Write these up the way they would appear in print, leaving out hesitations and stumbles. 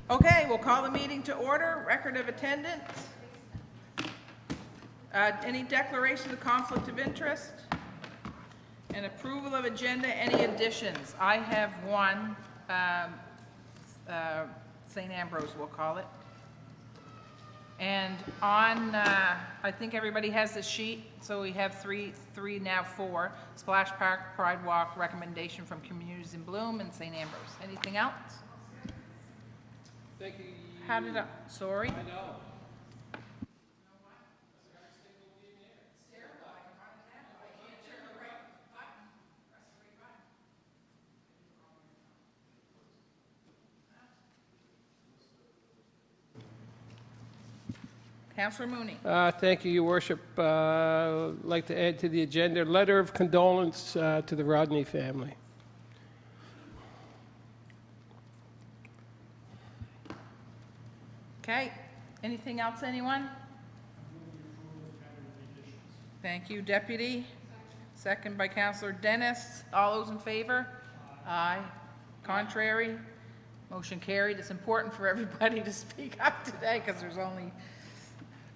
Okay, we'll call the meeting to order. Record of attendance. Any declaration of conflict of interest? And approval of agenda, any additions? I have one, St. Ambrose, we'll call it. And on, I think everybody has the sheet, so we have three, now four. Splash Park, Pride Walk, recommendation from Communities in Bloom, and St. Ambrose. Anything else? Thank you. How did I, sorry? I know. Councillor Mooney. Thank you, Your Worship. I'd like to add to the agenda, letter of condolence to the Rodney family. Okay, anything else, anyone? Thank you, Deputy. Second by Councillor Dennis. All those in favor? Aye. Contrary? Motion carried. It's important for everybody to speak up today because there's only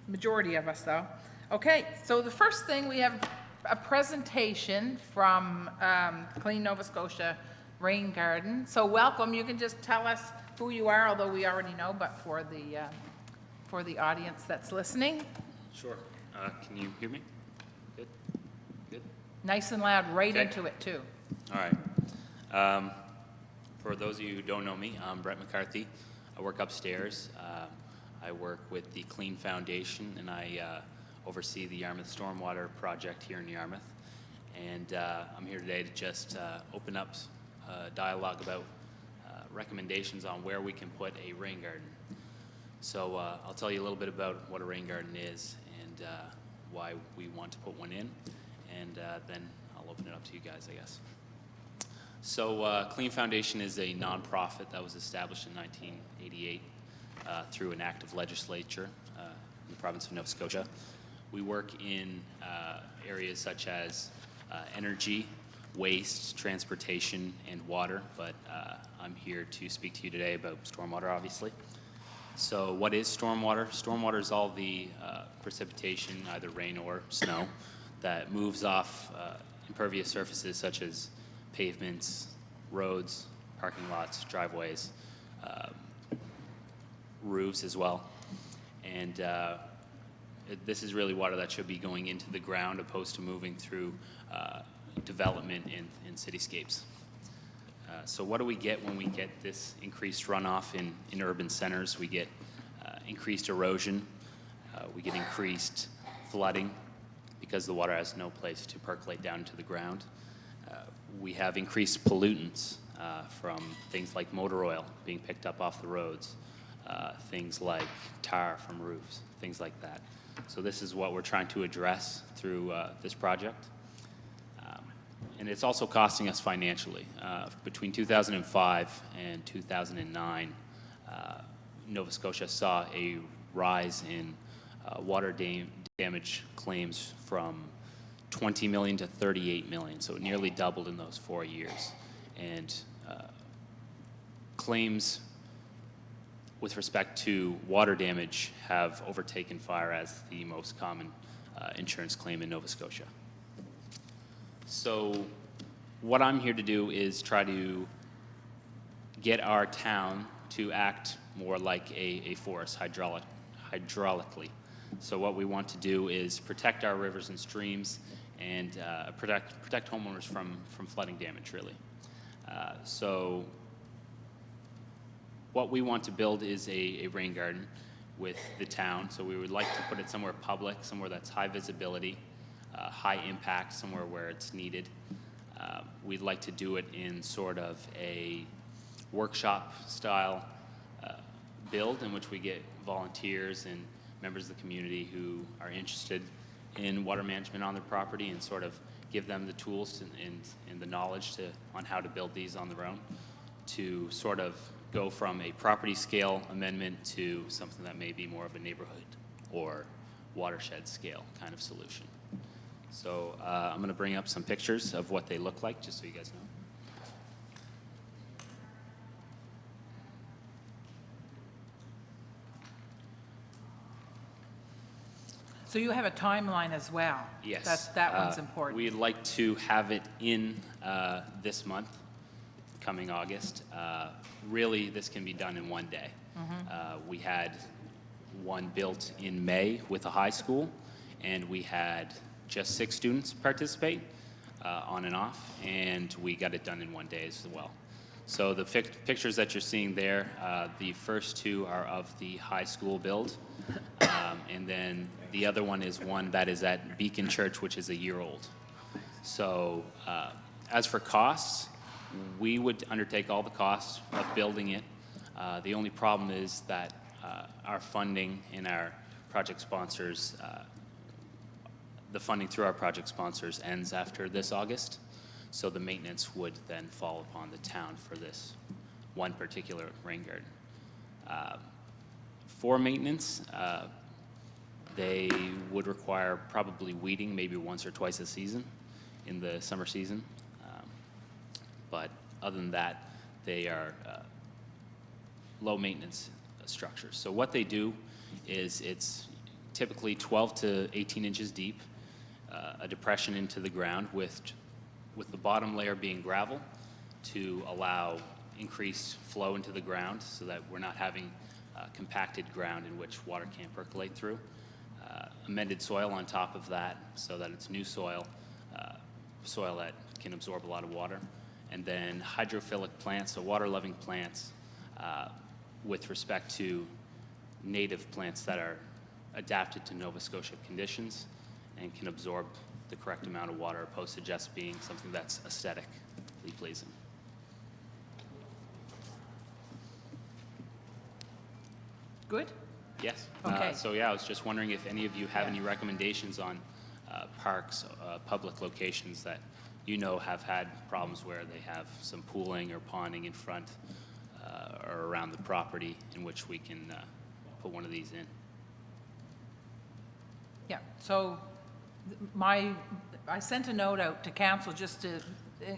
majority of us, though. Okay, so the first thing, we have a presentation from Clean Nova Scotia Rain Garden. So welcome. You can just tell us who you are, although we already know, but for the audience that's listening. Sure. Can you hear me? Good? Good? Nice and loud, right Okay. into it, too. All right. For those of you who don't know me, I'm Brett McCarthy. I work upstairs. I work with the Clean Foundation, and I oversee the Yarmouth Stormwater Project here in Yarmouth. And I'm here today to just open up dialogue about recommendations on where we can put a rain garden. So I'll tell you a little bit about what a rain garden is and why we want to put one in, and then I'll open it up to you guys, I guess. So Clean Foundation is a nonprofit that was established in 1988 through an act of legislature in the province of Nova Scotia. We work in areas such as energy, waste, transportation, and water, but I'm here to speak to you today about stormwater, obviously. So what is stormwater? Stormwater is all the precipitation, either rain or snow, that moves off impervious surfaces such as pavements, roads, parking lots, driveways, roofs as well. And this is really water that should be going into the ground opposed to moving through development in cityscapes. So what do we get when we get this increased runoff in urban centers? We get increased erosion, we get increased flooding because the water has no place to percolate down into the ground. We have increased pollutants from things like motor oil being picked up off the roads, things like tar from roofs, things like that. So this is what we're trying to address through this project. And it's also costing us financially. Between 2005 and 2009, Nova Scotia saw a rise in water damage claims from 20 million to 38 million, so it nearly doubled in those 4 years. And claims with respect to water damage have overtaken fire as the most common insurance claim in Nova Scotia. So what I'm here to do is try to get our town to act more like a forest hydraulically. So what we want to do is protect our rivers and streams and protect homeowners from flooding damage, really. So what we want to build is a rain garden with the town. So we would like to put it somewhere public, somewhere that's high visibility, high impact, somewhere where it's needed. We'd like to do it in sort of a workshop style build in which we get volunteers and members of the community who are interested in water management on their property and sort of give them the tools and the knowledge on how to build these on their own to sort of go from a property scale amendment to something that may be more of a neighborhood or watershed scale kind of solution. So I'm going to bring up some pictures of what they look like just so you guys know. So you have a timeline as well? Yes. That one's important. We'd like to have it in this month, coming August. Really, this can be done in one day. We had one built in May with a high school, and we had just 6 students participate on and off, and we got it done in one day as well. So the pictures that you're seeing there, the first 2 are of the high school build, and then the other one is one that is at Beacon Church, which is a year old. So as for costs, we would undertake all the costs of building it. The only problem is that our funding and our project sponsors, the funding through our project sponsors ends after this August. So the maintenance would then fall upon the town for this one particular rain garden. For maintenance, they would require probably weeding maybe once or twice a season in the summer season. But other than that, they are low maintenance structures. So what they do is it's typically 12 to 18 inches deep, a depression into the ground with the bottom layer being gravel to allow increased flow into the ground so that we're not having compacted ground in which water can't percolate through. Amended soil on top of that so that it's new soil, soil that can absorb a lot of water. And then hydrophilic plants, so water-loving plants with respect to native plants that are adapted to Nova Scotia conditions and can absorb the correct amount of water opposed to just being something that's aesthetically pleasing. Good? Yes. Okay. So yeah, I was just wondering if any of you have any recommendations on parks, public locations that you know have had problems where they have some pooling or ponding in front or around the property in which we can put one of these in. Yeah, so I sent a note out to council just to,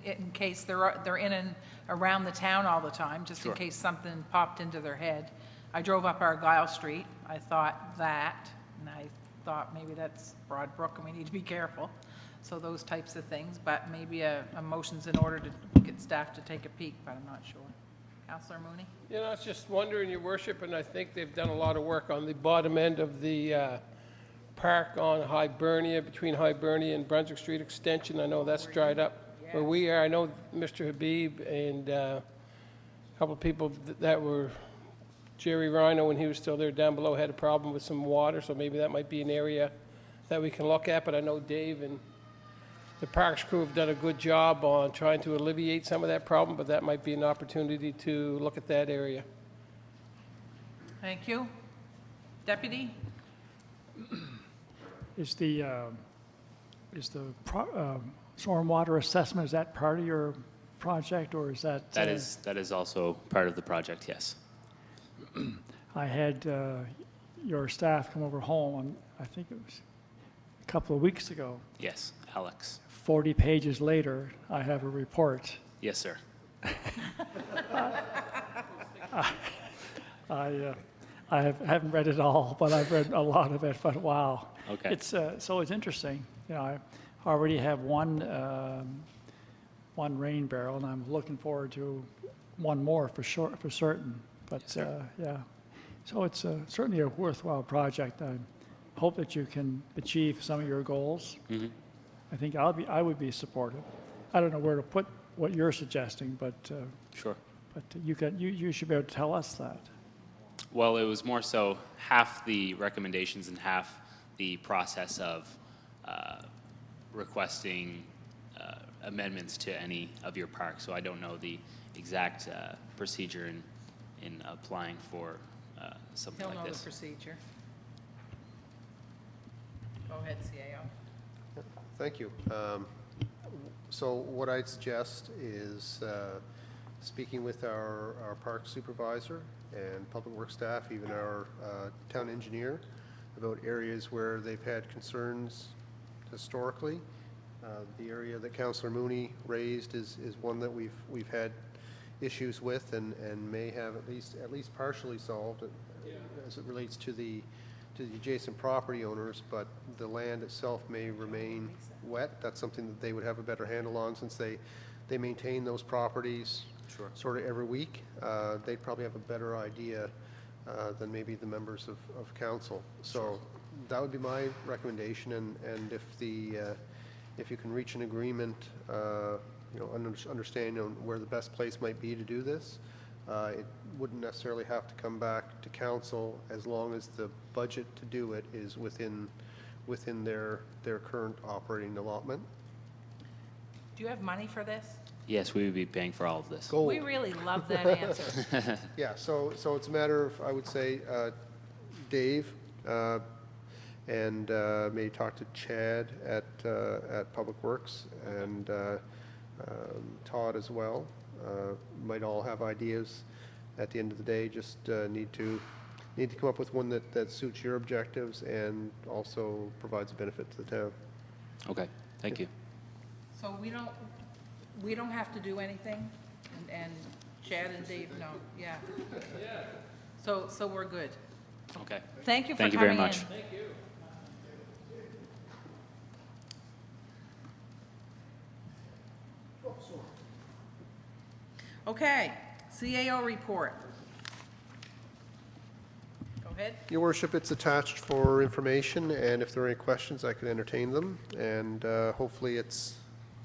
in case they're in and around the town all the time, just in Sure. case something popped into their head. I drove up Argyle Street, I thought that, and I thought maybe that's Broadbrook and we need to be careful. So those types of things, but maybe a motion's in order to get staff to take a peek, but I'm not sure. Councillor Mooney? You know, I was just wondering, Your Worship, and I think they've done a lot of work on the bottom end of the park on Hibernia, between Hibernia and Brunswick Street Extension. I know that's dried up. Yeah. Where we are, I know Mr. Habib and a couple of people that were, Jerry Rhino, when he was still there down below, had a problem with some water, so maybe that might be an area that we can look at. But I know Dave and the parks crew have done a good job on trying to alleviate some of that problem, but that might be an opportunity to look at that area. Thank you. Deputy? Is the stormwater assessment, is that part of your project, or is that? That is also part of the project, yes. I had your staff come over home, I think it was a couple of weeks ago. Yes, Alex. 40 pages later, I have a report. Yes, sir. I haven't read it all, but I've read a lot of it, but wow. Okay. So it's interesting. You know, I already have one rain barrel, and I'm looking forward to one more for certain. But Yes, sir. yeah, so it's certainly a worthwhile project. I hope that you can achieve some of your goals. Mm-hmm. I think I would be supportive. I don't know where to put what you're suggesting, but Sure. you should be able to tell us that. Well, it was more so half the recommendations and half the process of requesting amendments to any of your parks. So I don't know the exact procedure in applying for something He'll like know this. the procedure. Go ahead, CAO. Thank you. So what I'd suggest is speaking with our park supervisor and public works staff, even our town engineer, about areas where they've had concerns historically. The area that Councillor Mooney raised is one that we've had issues with and may have at least partially solved as it relates to the to the adjacent property owners, but the land itself may remain wet. That's something that they would have a better handle on, since they maintain those properties Sure. sort of every week. They'd probably have a better idea than maybe the members of council. So that would be my recommendation, and if you can reach an agreement, understanding on where the best place might be to do this, it wouldn't necessarily have to come back to council, as long as the budget to do it is within their current operating allotment. Do you have money for this? Yes, we would be paying for all of this. Gold. We really love that answer. Yeah, so it's a matter of, I would say, Dave, and maybe talk to Chad at Public Works, and Todd as well. Might all have ideas at the end of the day. Just need to come up with one that suits your objectives and also provides a benefit to the town. Okay, thank you. So we don't have to do anything, and Chad and Dave, no, yeah. So we're good. Okay. Thank you for Thank you coming very in. much. Okay, CAO report. Go ahead. Your Worship, it's attached for information, and if there are any questions, I can entertain them, and hopefully it's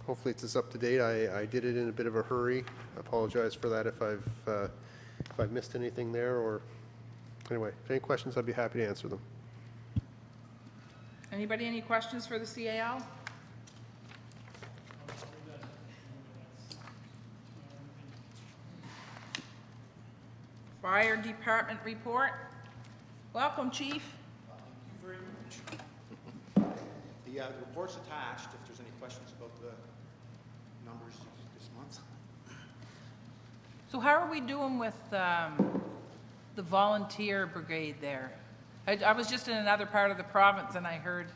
as up to date. I did it in a bit of a hurry. I apologize for that if I've missed anything there, or anyway, if any questions, I'd be happy to answer them. Anybody, any questions for the CAO? Fire Department report. Welcome, Chief. The report's attached, if there's any questions about the numbers this month. So how are we doing with the volunteer brigade there? I was just in another part of the province, and I heard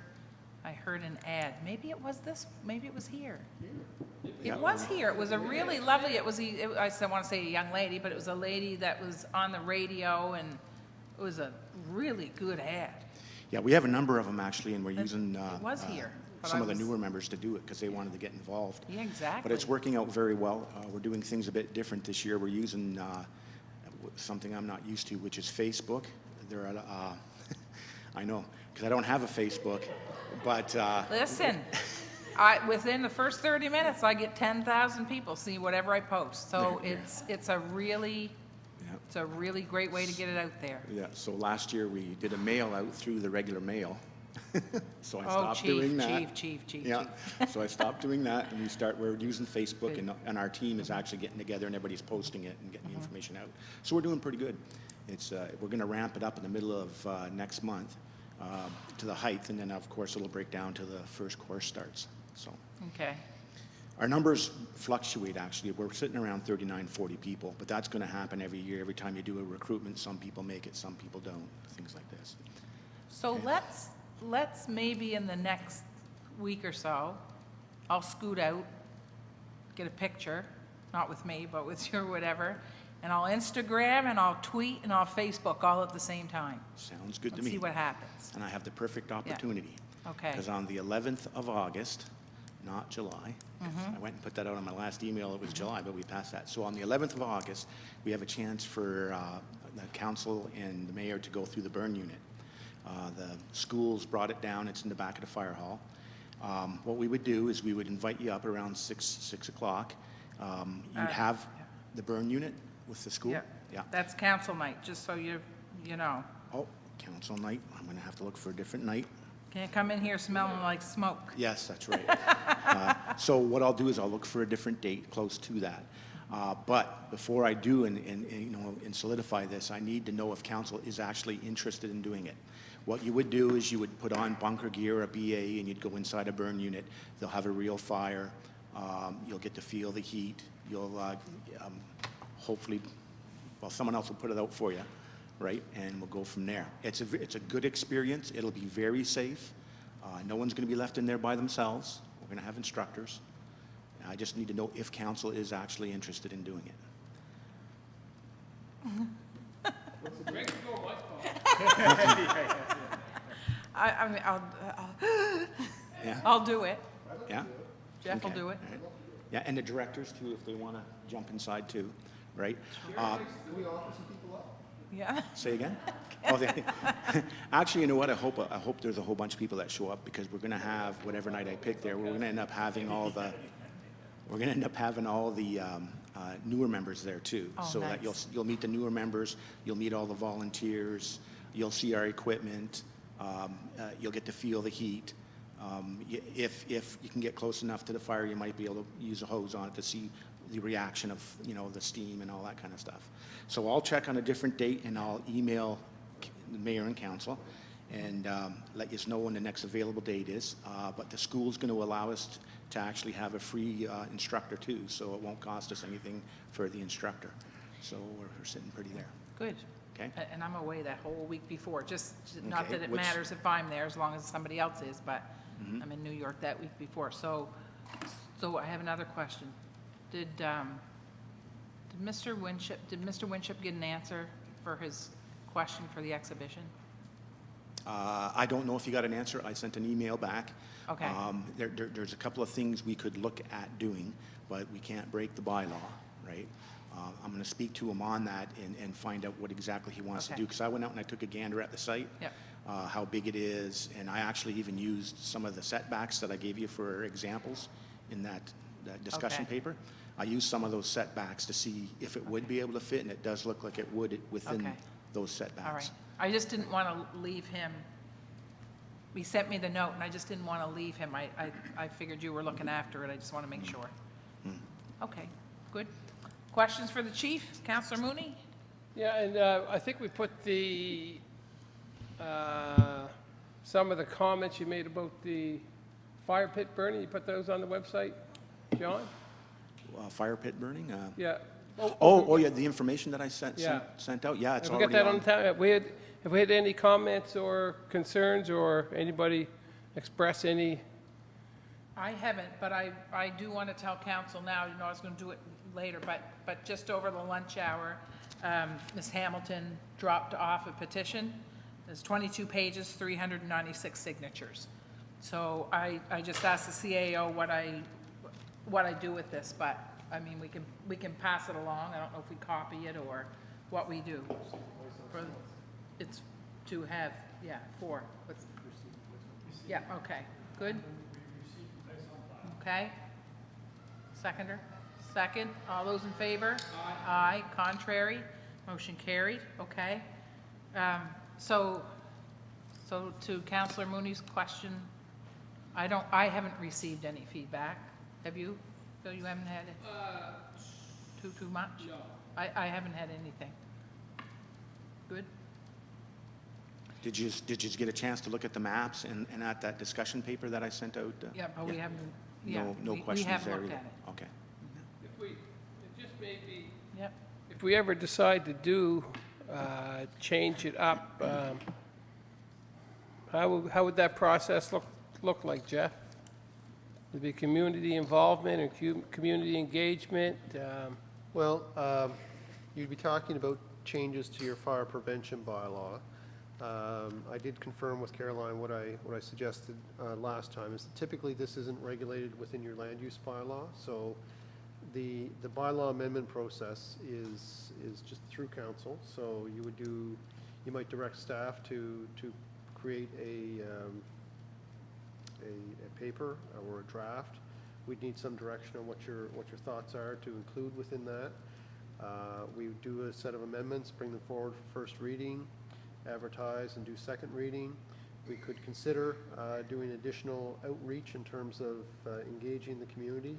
an ad. Maybe it was here. It was here. It was a really lovely, I don't want to say a young lady, but it was a lady that was on the radio, and it was a really good ad. Yeah, we have a number of them actually, and we're using It was here. but some I of the was- newer members to do it because they wanted to get involved. Yeah, exactly. But it's working out very well. We're doing things a bit different this year. We're using something I'm not used to, which is Facebook. They're at, I know, because I don't have a Facebook, but Listen, within the first 30 minutes, I get 10,000 people see whatever I post. So it's a really great way to get it out there. yeah. So last year we did a mail out through the regular mail. So I Oh, stopped doing chief, that. chief. Yeah, so I stopped doing that, and we're using Facebook, and our team is actually getting together, and everybody's posting it and getting the information out. So we're doing pretty good. We're going to ramp it up in the middle of next month to the height, and then, of course, it'll break down to the first course starts. So Okay. our numbers fluctuate, actually. We're sitting around 39, 40 people, but that's going to happen every year. Every time you do a recruitment, some people make it, some people don't, things like this. So let's maybe in the next week or so, I'll scoot out, get a picture, not with me, but with your whatever, and I'll Instagram and I'll tweet and I'll Facebook all at the same time. Sounds good to Let's me. see what happens. And I have the perfect opportunity. Okay. Because on the 11th of August, not July, 'cause Mm-hmm. I went and put that out on my last email, it was July, but we passed that. So on the 11th of August, we have a chance for the council and the mayor to go through the burn unit. The schools brought it down, it's in the back of the fire hall. What we would do is we would invite you up around 6 o'clock. You'd have the burn unit with the school? Yeah. That's council night, just so you know. Oh, council night, I'm going to have to look for a different night. Can't come in here smelling like smoke. Yes, that's right. So what I'll do is I'll look for a different date close to that. But before I do and solidify this, I need to know if council is actually interested in doing it. What you would do is you would put on bunker gear, a BA, and you'd go inside a burn unit. They'll have a real fire. You'll get to feel the heat. You'll hopefully, well, someone else will put it out for you, right? And we'll go from there. It's a good experience. It'll be very safe. No one's going to be left in there by themselves. We're going to have instructors. I just need to know if council is actually interested in doing it. I mean, Yeah, I'll do it. yeah? Jeff will Okay. do it. Yeah, and the directors too, if they want to jump inside too, right? Yeah. Say again? Oh, actually, you know what? I hope there's a whole bunch of people that show up, because we're going to have, whatever night I pick there, we're going to end up having all the newer members there too. Oh, So that nice. you'll meet the newer members, you'll meet all the volunteers, you'll see our equipment, you'll get to feel the heat. If you can get close enough to the fire, you might be able to use a hose on it to see the reaction of, the steam and all that kind of stuff. So I'll check on a different date, and I'll email the mayor and council and let you know when the next available date is. But the school's going to allow us to actually have a free instructor too, so it won't cost us anything for the instructor. So we're sitting pretty there. Good. Okay. And I'm away that whole week before, just not Okay, that it which- matters if I'm there, as long as somebody else is, but I'm in New York that week before. So I have another question. Did Mr. Winship get an answer for his question for the exhibition? I don't know if you got an answer. I sent an email back. Okay. There's a couple of things we could look at doing, but we can't break the bylaw, right? I'm going to speak to him on that and find out what exactly he wants to Okay. do, because I went out and I took a gander at the site, Yep. how big it is, and I actually even used some of the setbacks that I gave you for examples in that discussion Okay. paper. I used some of those setbacks to see if it would be able to fit, and it does look like it would within Okay. those setbacks. All right. I just didn't want to leave him. He sent me the note, and I just didn't want to leave him. I figured you were looking after it. I just want to make sure. Okay, good. Questions for the chief? Counselor Mooney? Yeah, and I think we put the, some of the comments you made about the fire pit burning, you put those on the website, John? Fire pit burning? Yeah. Oh, yeah, the information that I sent Yeah. out, yeah, it's Have we got already that on the town? Have we had any comments or concerns, or anybody express any? I haven't, but I do want to tell council now, I was going to do it later, but just over the lunch hour, Ms. Hamilton dropped off a petition. There's 22 pages, 396 signatures. So I just asked the CAO what I do with this, but, I mean, we can pass it along. I don't know if we copy it or what we do. It's to have, yeah, 4. Yeah, okay, good. Okay. Seconder? Second. All those in favor? Aye. Contrary? Motion carried. Okay. So to Counselor Mooney's question, I haven't received any feedback. Have you? Phil, you haven't had it? Too much? No. I haven't had anything. Good? Did you get a chance to look at the maps and at that discussion paper that I sent out? Yeah, but we haven't, yeah. No we questions haven't there looked either? at it. Okay. It just may be. Yep. If we ever decide to do, change it up, how would that process look like, Jeff? Would it be community involvement and community engagement? Well, you'd be talking about changes to your fire prevention bylaw. I did confirm with Caroline what I suggested last time, is that typically this isn't regulated within your land use bylaw, so the bylaw amendment process is just through council, so you might direct staff to create a paper or a draft. We'd need some direction on what your thoughts are to include within that. We would do a set of amendments, bring them forward for first reading, advertise and do second reading. We could consider doing additional outreach in terms of engaging the community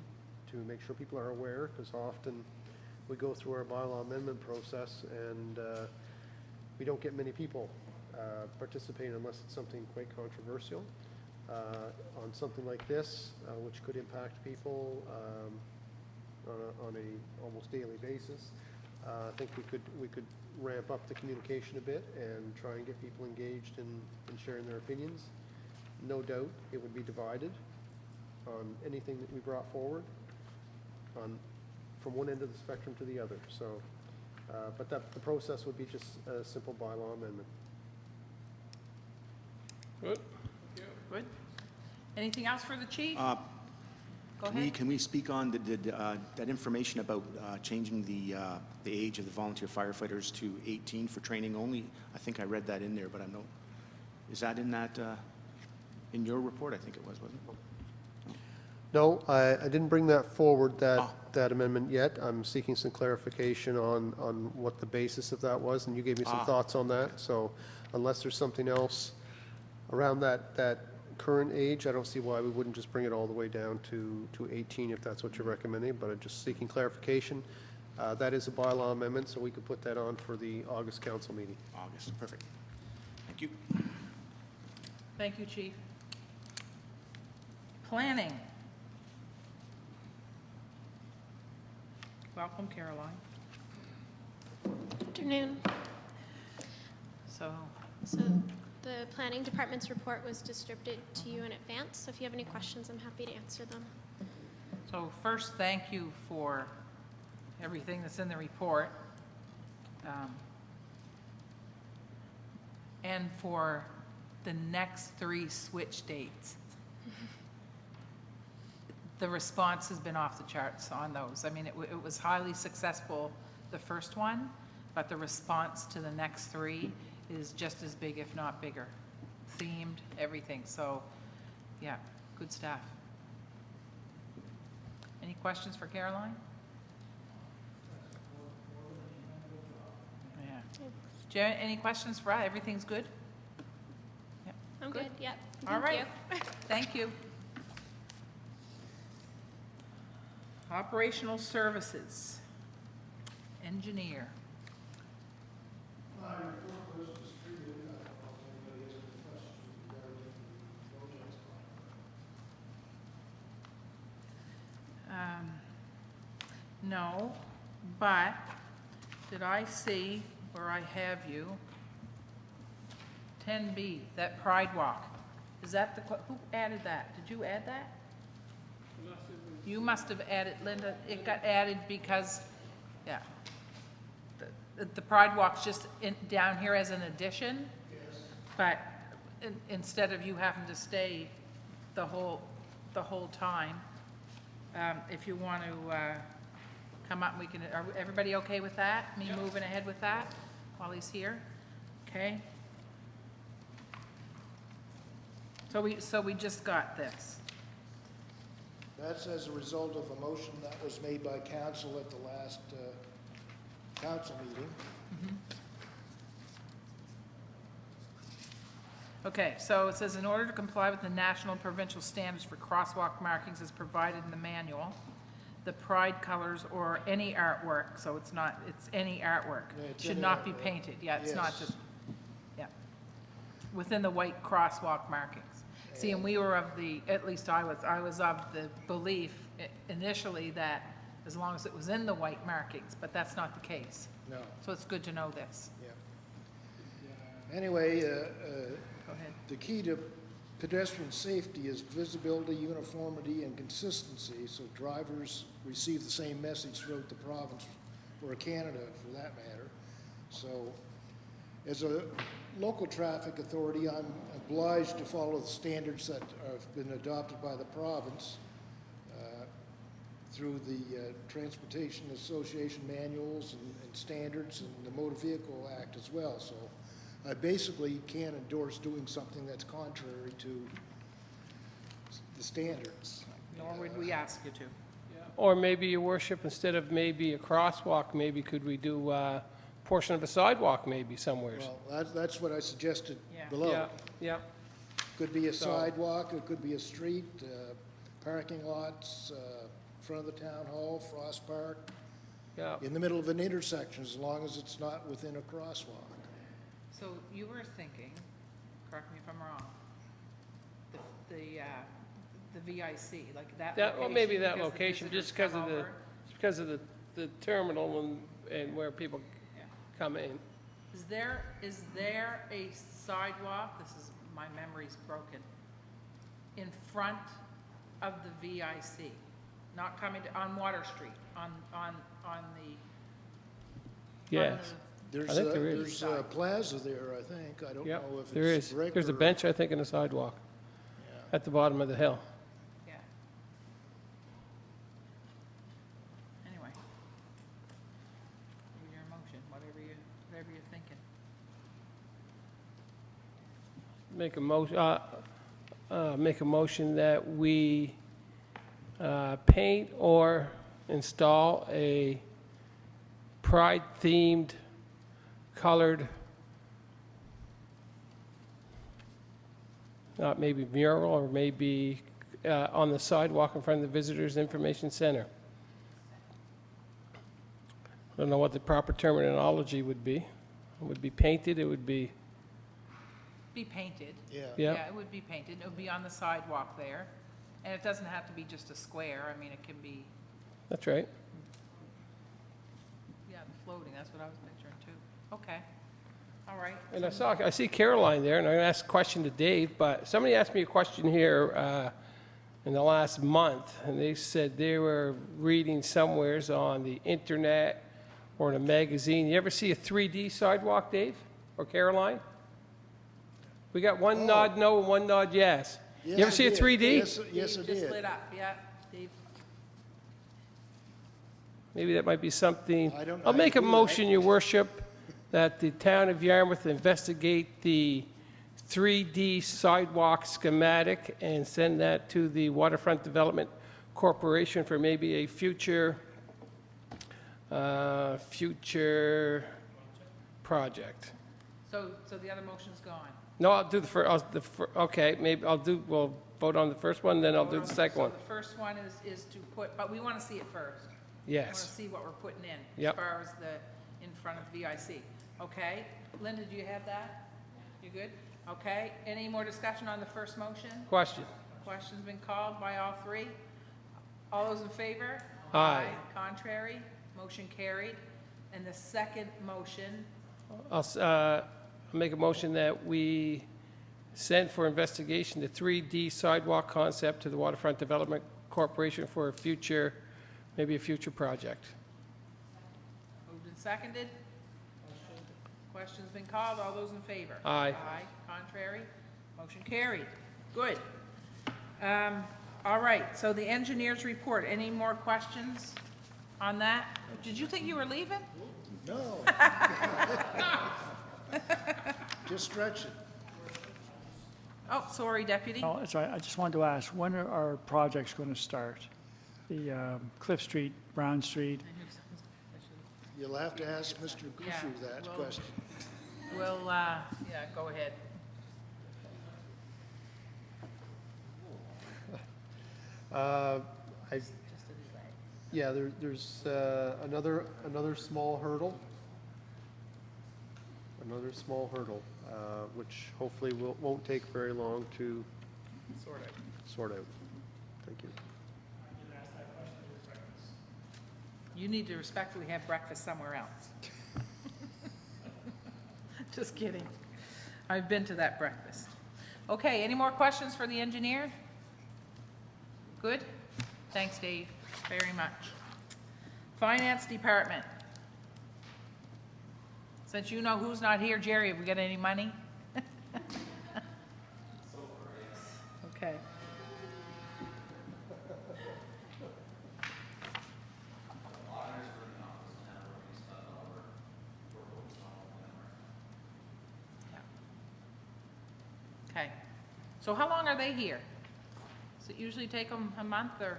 to make sure people are aware, because often we go through our bylaw amendment process and we don't get many people participating unless it's something quite controversial. On something like this, which could impact people on a almost daily basis, I think we could ramp up the communication a bit and try and get people engaged in sharing their opinions. No doubt it would be divided on anything that we brought forward from one end of the spectrum to the other. So, but the process would be just a simple bylaw amendment. Good. Good. Anything else for the chief? Uh, Go ahead. Can we speak on that information about changing the age of the volunteer firefighters to 18 for training only? I think I read that in there, but I'm no, is that in that, in your report? I think it was, wasn't it? No, I didn't bring that forward, Ah. that amendment yet. I'm seeking some clarification on what the basis of that was, and you gave me some Ah. thoughts on that. So unless there's something else around that current age, I don't see why we wouldn't just bring it all the way down to 18 if that's what you're recommending, but I'm just seeking clarification. That is a bylaw amendment, so we could put that on for the August council meeting. August, perfect. Thank you. Thank you, chief. Planning. Welcome, Caroline. Afternoon. So, So the planning department's report was distributed to you in advance, so if you have any questions, I'm happy to answer them. so first, thank you for everything that's in the report. And for the next 3 switch dates. The response has been off the charts on those. I mean, it was highly successful, the first one, but the response to the next 3 is just as big, if not bigger. Themed, everything. So, yeah, good staff. Any questions for Caroline? Yeah. Do you have any questions for us? Everything's good? Yep. I'm Good. good, yep. All Thank right. you. Thank you. Operational services, engineer. No, but did I see where I have you? 10B, that Pride Walk. Is that who added that? Did you add that? You must have added, Linda, it got added because, yeah. The Pride Walk's just down here as an addition. Yes. But instead of you having to stay the whole time, if you want to come up, we can, are everybody okay with that? Me moving ahead with that while he's here? Okay. So we just got this. That's as a result of a motion that was made by council at the last council meeting. Okay, so it says, in order to comply with the national and provincial standards for crosswalk markings as provided in the manual, the pride colors or any artwork, so it's any artwork, Yeah, it's should any not be artwork. painted. Yeah, it's not Yes. just, yeah, within the white crosswalk markings. See, and we were of the, at least I was of the belief initially that as long as it was in the white markings, but that's not the case. No, So it's good to know this. yeah. Anyway, Go ahead. the key to pedestrian safety is visibility, uniformity, and consistency, so drivers receive the same message throughout the province, or Canada for that matter. So, as a local traffic authority, I'm obliged to follow the standards that have been adopted by the province through the Transportation Association manuals and standards and the Motor Vehicle Act as well. So I basically can't endorse doing something that's contrary to the standards. Nor would we ask you to. Or maybe, your worship, instead of maybe a crosswalk, maybe could we do a portion of a sidewalk maybe somewhere? Well, that's what I suggested Yeah. below. Yeah, yeah. Could be a So- sidewalk, it could be a street, parking lots, front of the town hall, Frost Park, Yeah, in the middle of an intersection, as long as it's not within a crosswalk. So you were thinking, correct me if I'm wrong, the VIC, like that location? well, maybe that because the location, visitors just because come of over? the terminal and where people Yeah. come in. Is there a sidewalk, this is, my memory's broken, in front of the VIC? Not coming to, on Water Street, on the. Yes. There's I think a, there is. there's a plaza there, I think. I don't Yeah, know if there it's is. brick There's a or- bench, I think, and a sidewalk. Yeah. at the bottom of the hill. Yeah. Anyway. Your motion, whatever you're thinking. Make a motion that we paint or install a Pride-themed colored, maybe mural, or maybe on the sidewalk in front of the Visitors Information Center. I don't know what the proper terminology would be. It would be painted, it would be, Be painted. Yeah. yeah, Yeah, it would be painted. It would be on the sidewalk there. And it doesn't have to be just a square. I mean, it can be, that's right. yeah, the floating, that's what I was picturing too. Okay. All right. And I see Caroline there, and I'm going to ask a question to Dave, but somebody asked me a question here in the last month, and they said they were reading somewheres on the internet or in a magazine. You ever see a 3D sidewalk, Dave, or Caroline? We got one nod no and one nod yes. You ever Yes, see I a did. 3D? Yes, I Dave just did. lit up, yeah. Dave, Maybe that might be something. I don't- I'll I make a do that. motion, Your Worship, that the town of Yarmouth investigate the 3D sidewalk schematic and send that to the Waterfront Development Corporation for maybe a future project. so the other motion's gone. No, I'll do okay, maybe we'll vote on the first one, then I'll do the second one. So the first one is to put, but we want to see it first. We want to Yes. see what we're putting in. Yep. As far as in front of VIC. Okay? Linda, do you have that? You good? Okay. Any more discussion on the first motion? Question? Question's been called by all three. All those in favor? Aye. Contrary? Motion carried. And the second motion, I'll make a motion that we send for investigation the 3D sidewalk concept to the Waterfront Development Corporation for maybe a future project. moved and seconded. Question's been called. All those in favor? Aye. Aye. Contrary? Motion carried. Good. All right, so the engineer's report. Any more questions on that? Did you think you were leaving? No. Just stretching. Oh, sorry, Deputy. No, that's right. I just wanted to ask, when are our projects going to start? The Cliff Street, Brown Street? You'll have to ask Mr. Gusher that well- question. We'll, yeah, go ahead. Yeah, there's another small hurdle. Another small hurdle, which hopefully won't take very long to sort out. Thank you. You need to respectfully have breakfast somewhere else. Just kidding. I've been to that breakfast. Okay, any more questions for the engineer? Good? Thanks, Dave, very much. Finance Department. Since you know who's not here, Jerry, have we got any money? Okay. Okay. So how long are they here? Does it usually take them a month or?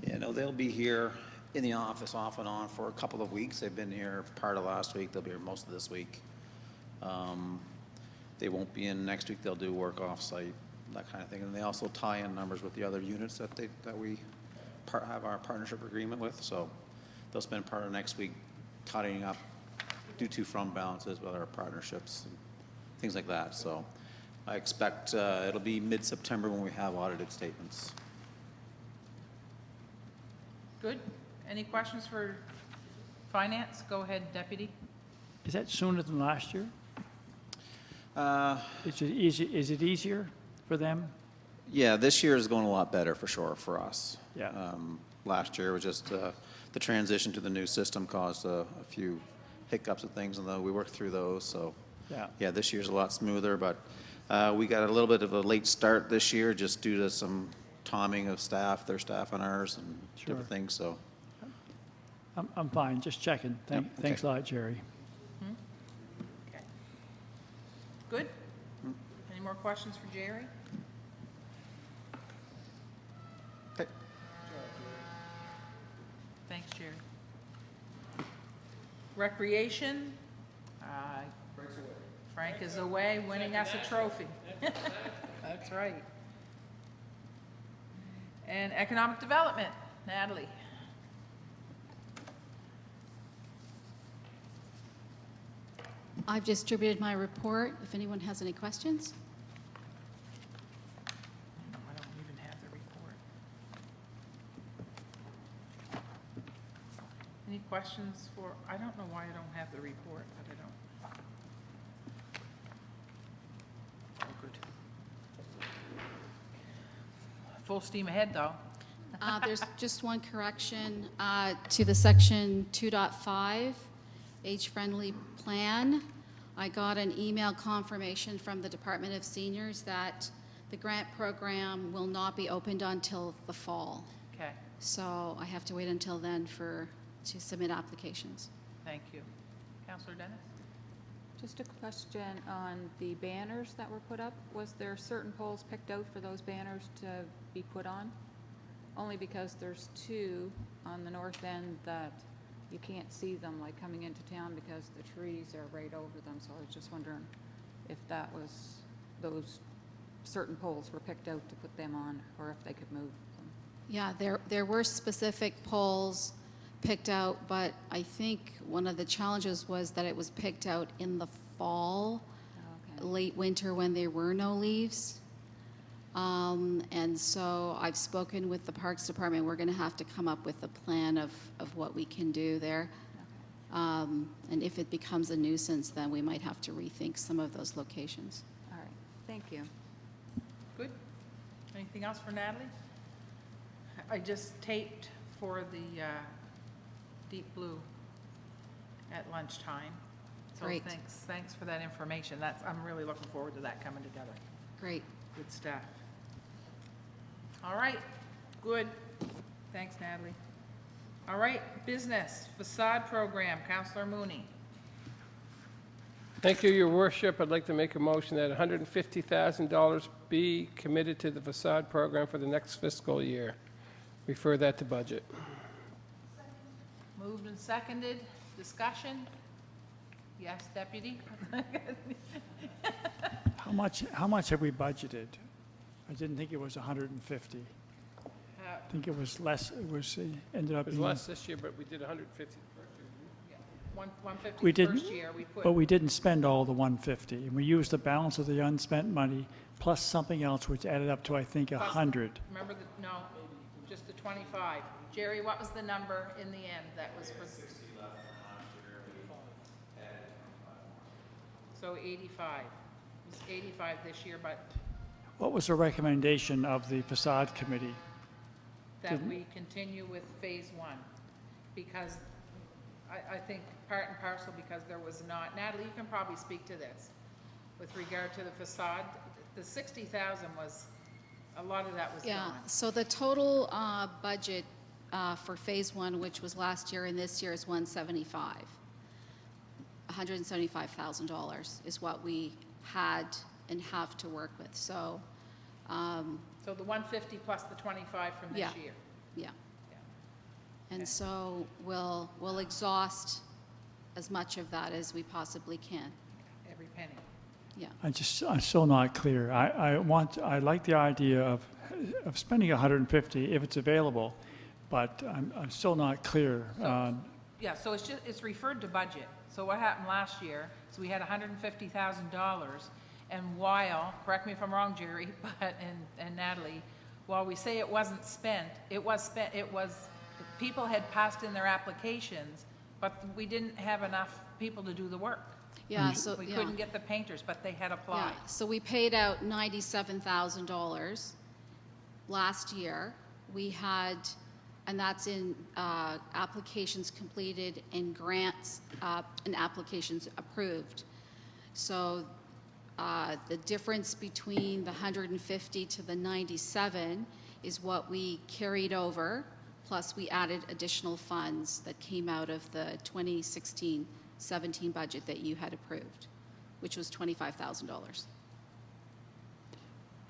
Yeah, no, they'll be here in the office off and on for a couple of weeks. They've been here part of last week. They'll be here most of this week. They won't be in next week. They'll do work off-site, that kind of thing. And they also tie in numbers with the other units that we have our partnership agreement with. So they'll spend part of next week tidying up, do to-from balances with our partnerships and things like that. So I expect it'll be mid-September when we have audited statements. Good. Any questions for finance? Go ahead, Deputy. Is that sooner than last year? Uh, Is it easier for them? Yeah, this year is going a lot better for sure for us. Yeah. Last year was just the transition to the new system caused a few hiccups and things, and we worked through those, so. Yeah. Yeah, this year's a lot smoother, but we got a little bit of a late start this year just due to some timing of staff, their staff and ours, and different Sure. things, so. I'm fine, just checking. Thanks a lot, Jerry. Okay. Good? Any more questions for Jerry? Okay. Thanks, Jerry. Recreation? Frank is away, winning us a trophy. That's right. And economic development, Natalie. I've distributed my report, if anyone has any questions. I don't even have the report. Any questions for, I don't know why I don't have the report, but I don't. Oh, good. Full steam ahead, though. There's just one correction to the section 2.5, age-friendly plan. I got an email confirmation from the Department of Seniors that the grant program will not be opened until the fall. Okay, So I have to wait until then to submit applications. thank you. Counselor Dennis? Just a question on the banners that were put up. Was there certain poles picked out for those banners to be put on? Only because there's two on the north end that you can't see them, like coming into town, because the trees are right over them. So I was just wondering if that was, those certain poles were picked out to put them on, or if they could move them. Yeah, there were specific poles picked out, but I think one of the challenges was that it was picked out in the fall, Okay. late winter when there were no leaves. And so I've spoken with the Parks Department. We're going to have to come up with a plan of what we can do there. And if it becomes a nuisance, then we might have to rethink some of those locations. All right, thank you. Good. Anything else for Natalie? I just taped for the Deep Blue at lunchtime. So Great. thanks for that information. I'm really looking forward to that coming together. Great. Good stuff. All right, good. Thanks, Natalie. All right, business, facade program, Counselor Mooney. Thank you, Your Worship. I'd like to make a motion that $150,000 be committed to the facade program for the next fiscal year. Refer that to budget. Moved and seconded. Discussion? Yes, Deputy? How much have we budgeted? I didn't think it was 150. I think it was less, ended up It was being. less this year, but we did 150 the first year. 150 We the didn't, first year, we put. but we didn't spend all the 150. And we used the balance of the unspent money plus something else, which added up to, I think, plus- 100. Remember no, just the 25. Jerry, what was the number in the end that was for? So 85. It was 85 this year, but What was the recommendation of the facade committee? that we continue with phase one. Because I think part and parcel, because there was not, Natalie, you can probably speak to this. With regard to the facade, the 60,000 was, a lot of that was Yeah, gone. so the total budget for phase one, which was last year and this year, is $175,000 is what we had and have to work with. So, So the 150 plus the 25 from this yeah, year. yeah. Yeah. And so we'll exhaust as much of that as we possibly can. Every penny. Yeah. I'm still not clear. I like the idea of spending 150 if it's available, but I'm still not clear on. Yeah, so it's referred to budget. So what happened last year, so we had $150,000, and while, correct me if I'm wrong, Jerry, and Natalie, while we say it wasn't spent, people had passed in their applications, but we didn't have enough people to do the work. Yeah, so, We yeah. couldn't get the painters, but they had Yeah, applied. so we paid out $97,000 last year. We had and that's in applications completed and grants and applications approved. So the difference between the 150 to the 97 is what we carried over, plus we added additional funds that came out of the 2016-17 budget that you had approved, which was $25,000.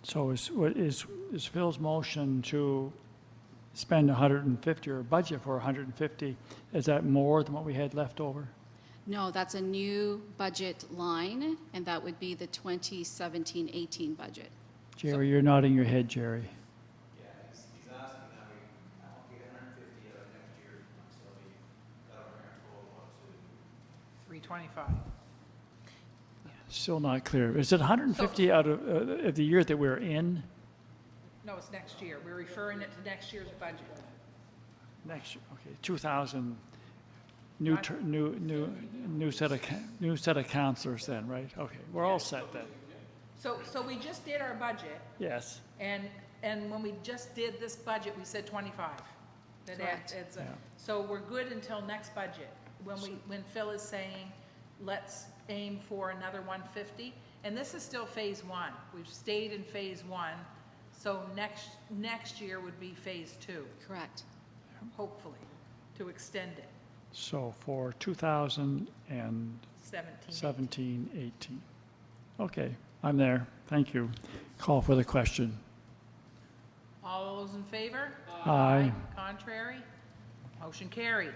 So is Phil's motion to spend 150 or budget for 150, is that more than what we had left over? No, that's a new budget line, and that would be the 2017-18 budget. Jerry, you're nodding your head, Jerry. Yeah, he's asking that we allocate 150 out of next year's funds, so that'll bring our total up to 325. Still not clear. Is it 150 out of the year that we're in? No, it's next year. We're referring it to next year's budget. Next year, okay, 2,000, new set of counselors then, right? Okay, we're all set then. So we just did our budget, Yes. and when we just did this budget, we said 25. That Correct. adds a- Yeah. So we're good until next budget, when Phil is saying, let's aim for another 150. And this is still phase one. We've stayed in phase one, so next year would be phase two, Correct. hopefully, to extend it, So for 2017, 17. 18. Okay, I'm there. Thank you. Call for the question. All those in favor? Aye. Contrary? Motion carried.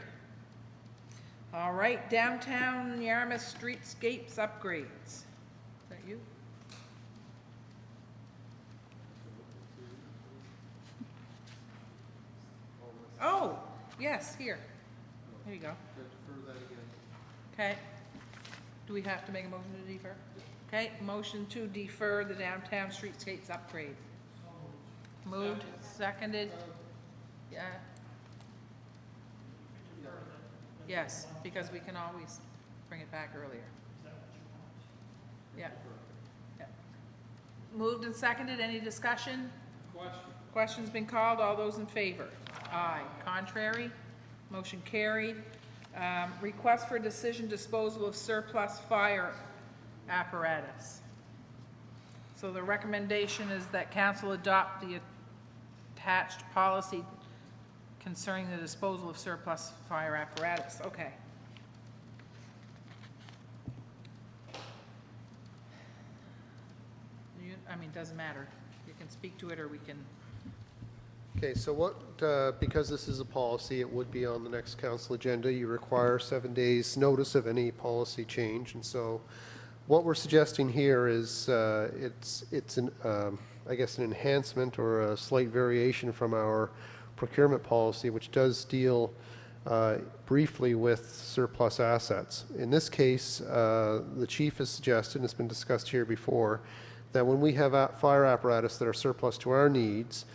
All right, downtown Yarmouth streetscapes upgrades. Is that you? Oh, yes, here. Here you go. Okay. Do we have to make a motion to defer? Okay, motion to defer the downtown streetscapes upgrade. Moved, seconded. Yeah. Yes, because we can always bring it back earlier. Yeah. Yeah. Moved and seconded, any discussion? Question's been called, all those in favor? Aye. Contrary? Motion carried. Request for decision disposal of surplus fire apparatus. So the recommendation is that council adopt the attached policy concerning the disposal of surplus fire apparatus. Okay. Doesn't matter. You can speak to it, or we can. Okay, so because this is a policy, it would be on the next council agenda. You require 7 days' notice of any policy change, and so what we're suggesting here is it's an I guess an enhancement or a slight variation from our procurement policy, which does deal briefly with surplus assets. In this case, the chief has suggested, and it's been discussed here before, that when we have fire apparatus that are surplus to our needs,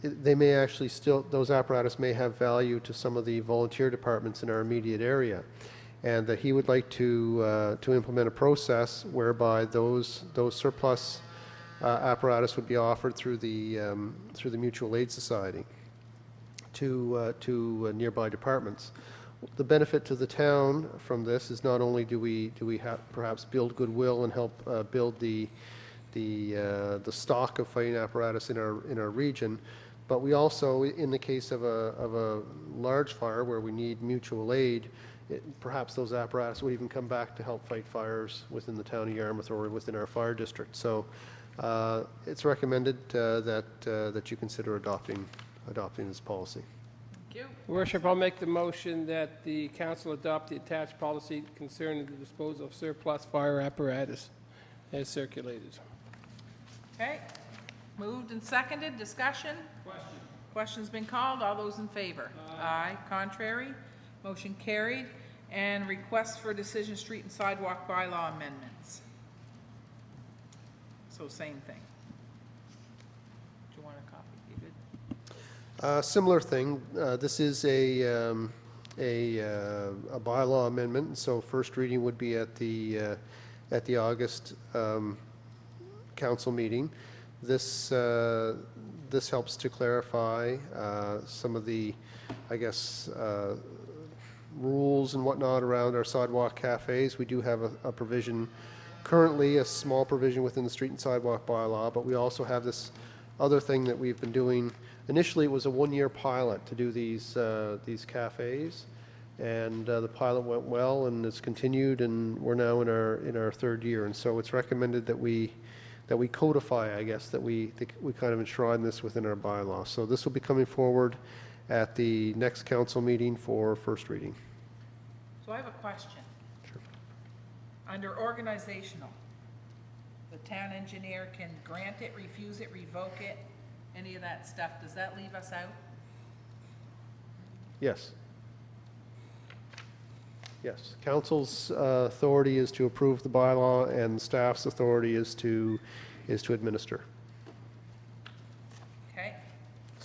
they may actually those apparatus may have value to some of the volunteer departments in our immediate area, and that he would like to implement a process whereby those surplus apparatus would be offered through the Mutual Aid Society to nearby departments. The benefit to the town from this is not only do we perhaps build goodwill and help build the stock of fighting apparatus in our region, but we also, in the case of a large fire where we need mutual aid, perhaps those apparatus would even come back to help fight fires within the town of Yarmouth or within our fire district. So it's recommended that you consider adopting this policy. Thank you. Your Worship, I'll make the motion that the council adopt the attached policy concerning the disposal of surplus fire apparatus as circulated. Okay. Moved and seconded. Discussion? Question's been called. All those in favor? Aye. Contrary? Motion carried. And request for decision street and sidewalk bylaw amendments. So same thing. Do you want a copy? You good? Similar thing. This is a bylaw amendment. So first reading would be at the August council meeting. This this helps to clarify some of the, I guess, rules and whatnot around our sidewalk cafes. We do have a provision currently, a small provision within the street and sidewalk bylaw, but we also have this other thing that we've been doing. Initially, it was a one-year pilot to do these cafes, and the pilot went well, and it's continued, and we're now in our third year. And so it's recommended that we codify, I guess, that we kind of enshrine this within our bylaw. So this will be coming forward at the next council meeting for first reading. So I have a question. Sure. Under organizational, the town engineer can grant it, refuse it, revoke it, any of that stuff. Does that leave us out? Yes. Yes. Council's authority is to approve the bylaw, and staff's authority is to administer. Okay,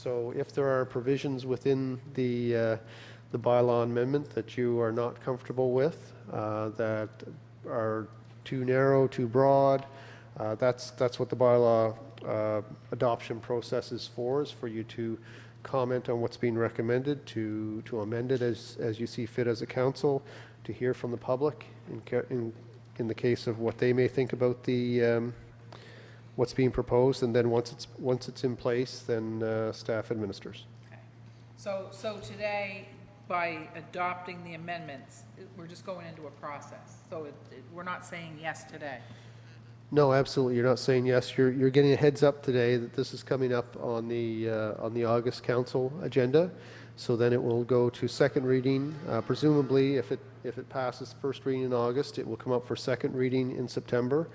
So if there are provisions within the bylaw amendment that you are not comfortable with, that are too narrow, too broad, that's what the bylaw adoption process is for you to comment on what's being recommended, to amend it as you see fit as a council, to hear from the public in the case of what they may think about the what's being proposed, and then once it's in place, then staff administers. okay. So today, by adopting the amendments, we're just going into a process. So we're not saying yes today. No, absolutely. You're not saying yes. You're getting a heads up today that this is coming up on the August council agenda. So then it will go to second reading. Presumably, if it passes first reading in August, it will come up for second reading in September.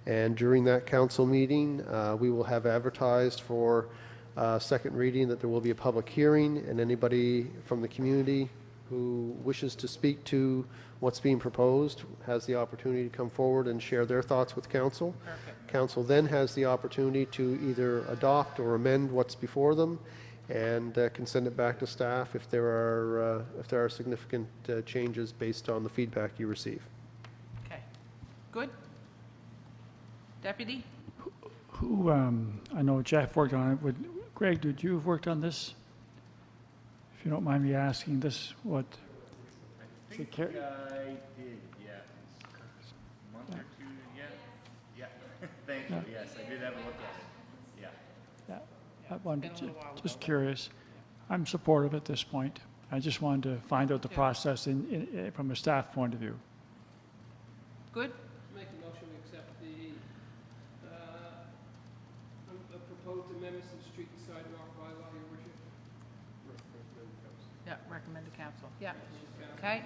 And during that council meeting, we will have advertised for second reading that there will be a public hearing, and anybody from the community who wishes to speak to what's being proposed has the opportunity to come forward and share their thoughts with council. Perfect. Council then has the opportunity to either adopt or amend what's before them, and can send it back to staff if there are significant changes based on the feedback you receive. Okay, good. Deputy? Who, I know Jeff worked on it. Greg, did you have worked on this? If you don't mind me asking this, what? I think I did, yeah. Month or two, yeah. Thank you, yes, I did have a look at it, yeah. Yeah, I wanted been a to, little while just ago. curious. I'm supportive at this point. I just wanted to find out the Yeah. process from a staff point of view. Good? Make a motion to accept the proposed amendments to the street and sidewalk bylaw, your worship. Yeah, recommend to council. Yeah. Okay.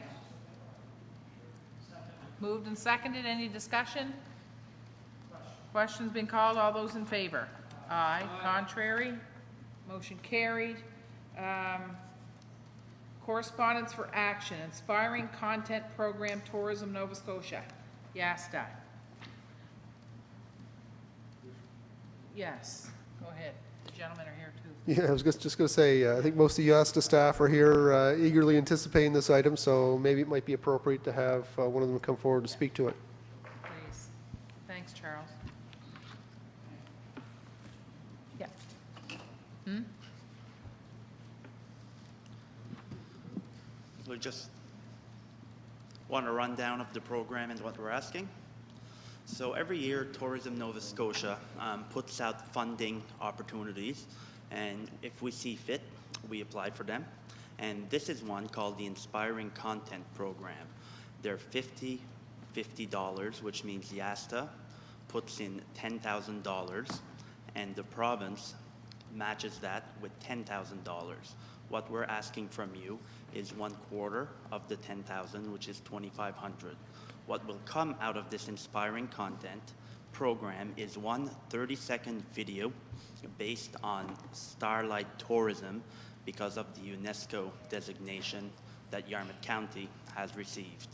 Moved and seconded. Any discussion? Questions been called. All those in favor? Aye. Contrary? Motion carried. Correspondence for action. Inspiring Content Program Tourism Nova Scotia. YASTA. Yes. Go ahead. The gentlemen are here too. Yeah, I was just going to say, I think most of the USTA staff are here eagerly anticipating this item, so maybe it might be appropriate to have one of them come forward to speak to it. Please. Thanks, Charles. Yeah. We just want a rundown of the program and what we're asking. So every year, Tourism Nova Scotia puts out funding opportunities, and if we see fit, we apply for them. And this is one called the Inspiring Content Program. They're $50, which means YASTA puts in $10,000, and the province matches that with $10,000. What we're asking from you is 1/4 of the $10,000, which is $2,500. What will come out of this Inspiring Content program is one 30-second video based on Starlight Tourism because of the UNESCO designation that Yarmouth County has received.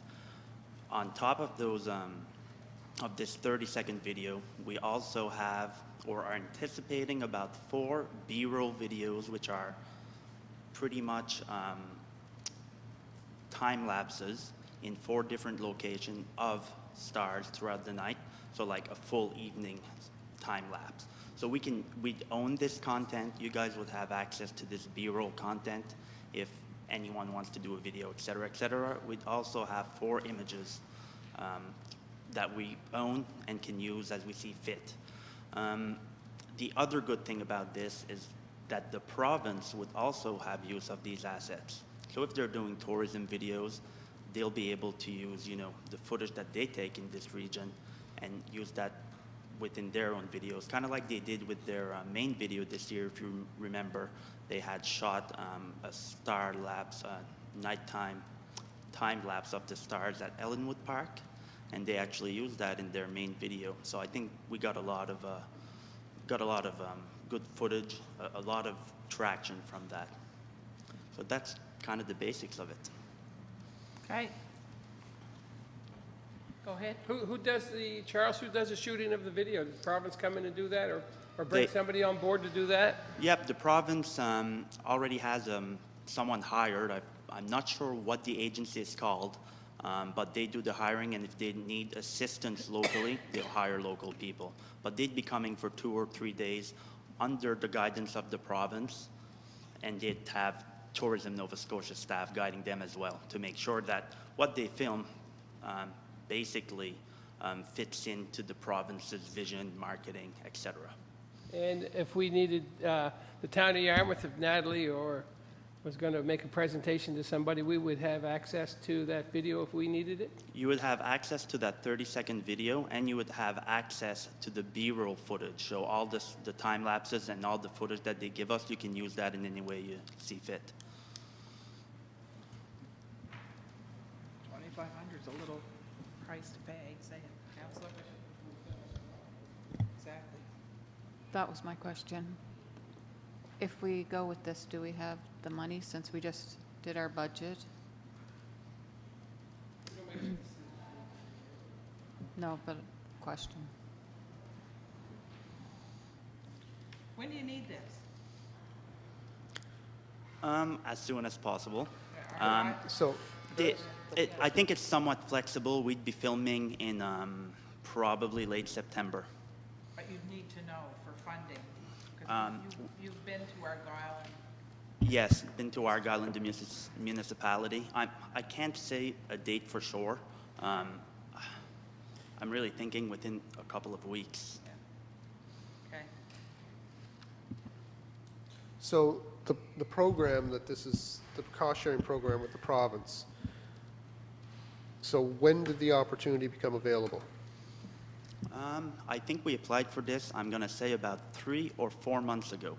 On top of those, of this 30-second video, we also have or are anticipating about 4 B-roll videos, which are pretty much time lapses in 4 different locations of stars throughout the night, so like a full evening time lapse. So we'd own this content. You guys would have access to this B-roll content if anyone wants to do a video, et cetera, et cetera. We'd also have 4 images that we own and can use as we see fit. The other good thing about this is that the province would also have use of these assets. So if they're doing tourism videos, they'll be able to use, the footage that they take in this region and use that within their own videos, kind of like they did with their main video this year. If you remember, they had shot a star lapse, nighttime time lapse of the stars at Ellenwood Park, and they actually used that in their main video. So I think we got a lot of good footage, a lot of traction from that. So that's kind of the basics of it. Okay. Go ahead. Who does the shooting of the video? Does the province come in and do that, or bring somebody on board to do that? Yep, the province already has someone hired. I'm not sure what the agency is called, but they do the hiring, and if they need assistance locally, they'll hire local people. But they'd be coming for 2 or 3 days under the guidance of the province, and they'd have Tourism Nova Scotia staff guiding them as well to make sure that what they film basically fits into the province's vision, marketing, etc. And if we needed the town of Yarmouth, if Natalie was going to make a presentation to somebody, we would have access to that video if we needed it? You would have access to that 30-second video, and you would have access to the B-roll footage. So all the time lapses and all the footage that they give us, you can use that in any way you see fit. 2,500 is a little price to pay, say it, Councillor. Exactly. That was my question. If we go with this, do we have the money since we just did our budget? No, but question. When do you need this? As soon as possible. So, I think it's somewhat flexible. We'd be filming in probably late September. But you'd need to know for funding, because you've been to Argyle and Yes, been to Argyle and the municipality. I can't say a date for sure. I'm really thinking within a couple of weeks. okay. so the program that this is, the cost-sharing program with the province, so when did the opportunity become available? I think we applied for this, I'm going to say about 3 or 4 months ago.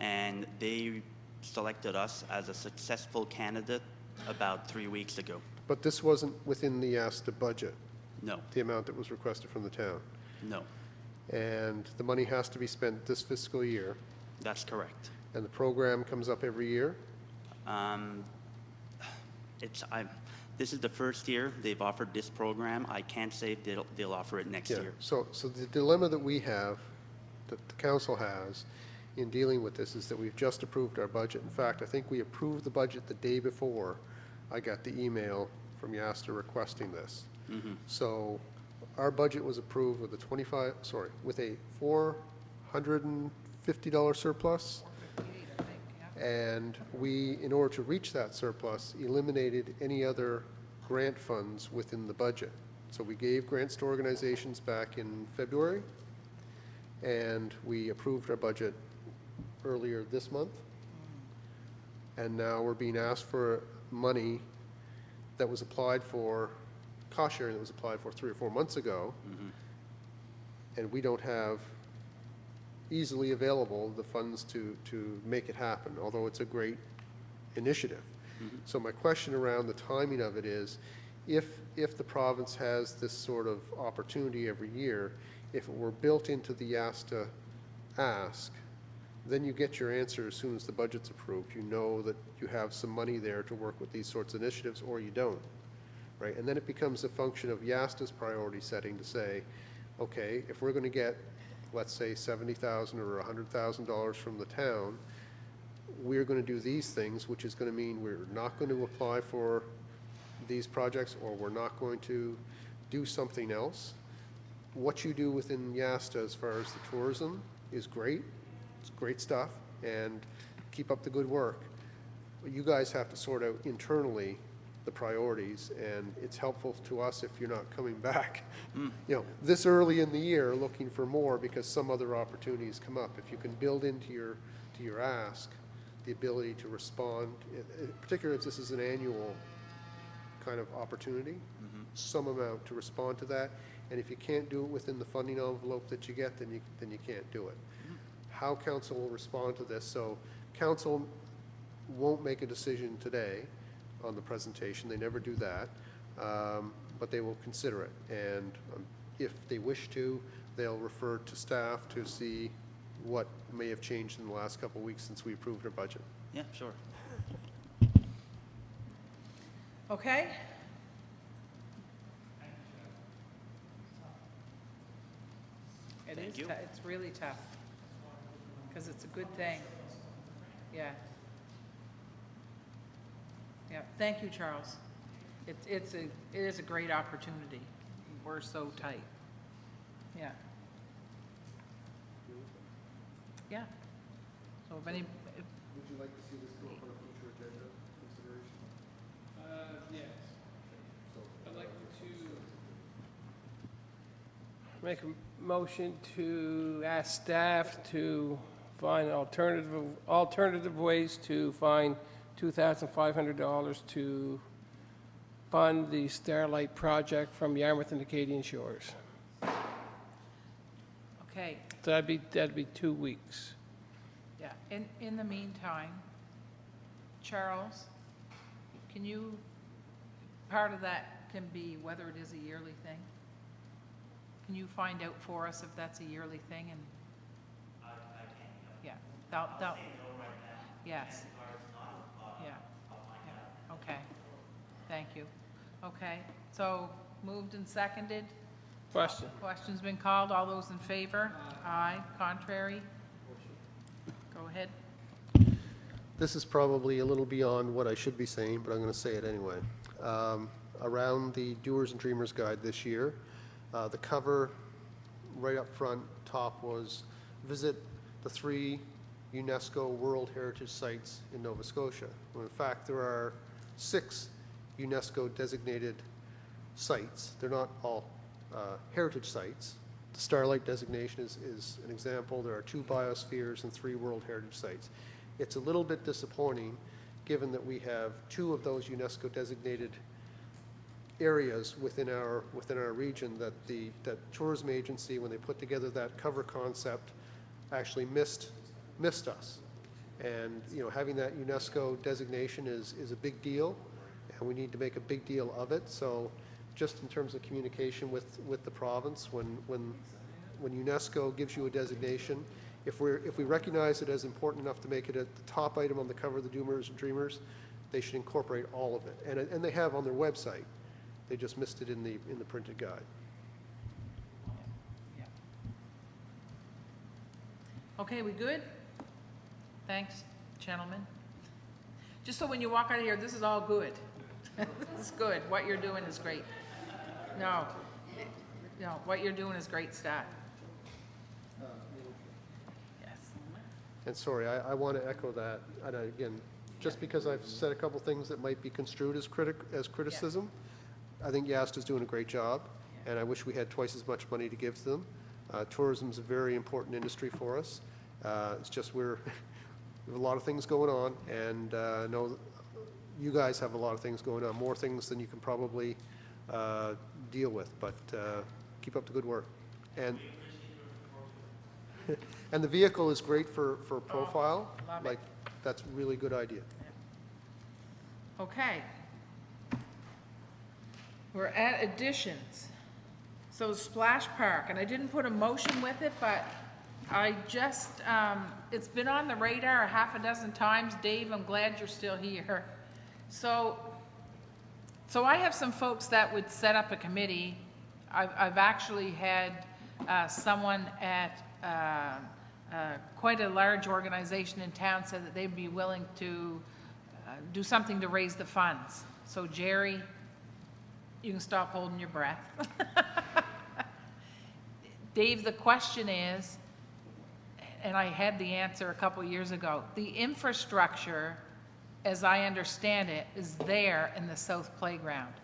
And they selected us as a successful candidate about 3 weeks ago. But this wasn't within the ASTA budget, No, the amount that was requested from the town. no, And the money has to be spent this fiscal year, that's correct. and the program comes up every year. This is the first year they've offered this program. I can't say if they'll offer it next Yeah. year. So the dilemma that we have, that the council has in dealing with this, is that we've just approved our budget. In fact, I think we approved the budget the day before I got the email from YASTA requesting this. Mm-hmm. So our budget was approved with a with a $450 surplus. And we, in order to reach that surplus, eliminated any other grant funds within the budget. So we gave grants to organizations back in February, and we approved our budget earlier this month. And now we're being asked for money that was applied for, cost sharing that was applied for 3 or 4 months ago. Mm-hmm. And we don't have easily available the funds to make it happen, although it's a great initiative. Mm-hmm. So my question around the timing of it is, if the province has this sort of opportunity every year, if it were built into the YASTA ask, then you get your answer as soon as the budget's approved. You know that you have some money there to work with these sorts of initiatives, or you don't, right? And then it becomes a function of YASTA's priority setting to say, okay, if we're going to get, let's say, $70,000 or $100,000 from the town, we're going to do these things, which is going to mean we're not going to apply for these projects, or we're not going to do something else. what you do within YASTA as far as the tourism is great. It's great stuff, and keep up the good work. But you guys have to sort out internally the priorities, and it's helpful to us if you're not coming back, this early in the year looking for more because some other opportunities come up. If you can build into your ask the ability to respond, particularly if this is an annual kind of opportunity, some amount to respond to that. And if you can't do it within the funding envelope that you get, then you can't do it. How council will respond to this. So council won't make a decision today on the presentation. They never do that. But they will consider it. And if they wish to, they'll refer to staff to see what may have changed in the last couple of weeks since we approved our budget. Yeah, sure. Okay? Thank you. It's really tough, because it's a good thing. Yeah. Yeah, thank you, Charles. It is a great opportunity. We're so tight. Yeah. Yeah. So if any, Would you like to see this go up on a future agenda consideration? Yes. I'd like to make a motion to ask staff to find alternative ways to find $2,500 to fund the Starlight project from Yarmouth and Acadian Shores. okay, So that'd be 2 weeks. yeah. In the meantime, Charles, can you, part of that can be whether it is a yearly thing? Can you find out for us if that's a yearly thing? And I can. yeah, I'll say no right now. yes. And the card's not, Yeah. I'll find out. Okay, thank you. Okay, so moved and seconded. Question. Question's been called. All those in favor? Aye. Contrary? Go ahead. This is probably a little beyond what I should be saying, but I'm going to say it anyway. Around the Doers and Dreamers Guide this year, the cover right up front top was visit the 3 UNESCO World Heritage Sites in Nova Scotia. Well, in fact, there are 6 UNESCO designated sites. They're not all heritage sites. The Starlight designation is an example. There are 2 biospheres and 3 World Heritage Sites. It's a little bit disappointing, given that we have 2 of those UNESCO designated areas within our region, that that tourism agency, when they put together that cover concept, actually missed us. And having that UNESCO designation is a big deal, and we need to make a big deal of it. So just in terms of communication with the province, when UNESCO gives you a designation, if we recognize it as important enough to make it at the top item on the cover of the Doers and Dreamers, they should incorporate all of it. And they have on their website. They just missed it in the printed guide. Okay, we good? Thanks, gentlemen. Just so when you walk out of here, this is all good. This is good. What you're doing is great. No, what you're doing is great stuff. Yes. And sorry, I want to echo that. And again, just because I've said a couple things that might be construed as criticism, I think YASTA is doing a great job, and I wish we had twice as much money to give to them. Tourism is a very important industry for us. It's just we have a lot of things going on, and I know you guys have a lot of things going on, more things than you can probably deal with, but keep up the good work. And and the vehicle is great for profile. love it. Like, that's a really good idea. Okay. We're at additions. So Splash Park, and I didn't put a motion with it, but I just, it's been on the radar a half a dozen times. Dave, I'm glad you're still here. So I have some folks that would set up a committee. I've actually had someone at quite a large organization in town said that they'd be willing to do something to raise the funds. So Jerry, you can stop holding your breath. Dave, the question is, and I had the answer a couple years ago, the infrastructure, as I understand it, is there in the south playground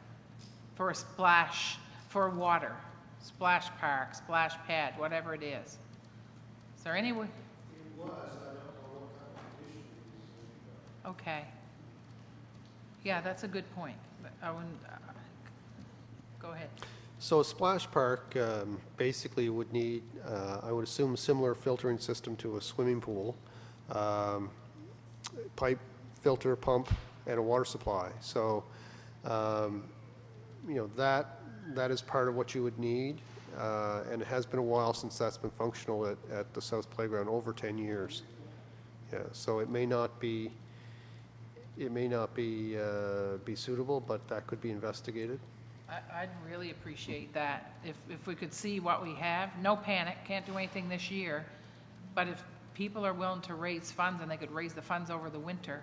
for a splash, for water, splash park, splash pad, whatever it is. Is there any way? It was, I don't know what kind of condition it is. Okay. Yeah, that's a good point. I wouldn't, go ahead. So a splash park basically would need, I would assume, a similar filtering system to a swimming pool, pipe, filter, pump, and a water supply. So, you know, that is part of what you would need, and it has been a while since that's been functional at the South Playground, over 10 years. Yeah, so it may not be be suitable, but that could be investigated. I'd really appreciate that. If we could see what we have, no panic, can't do anything this year, but if people are willing to raise funds and they could raise the funds over the winter,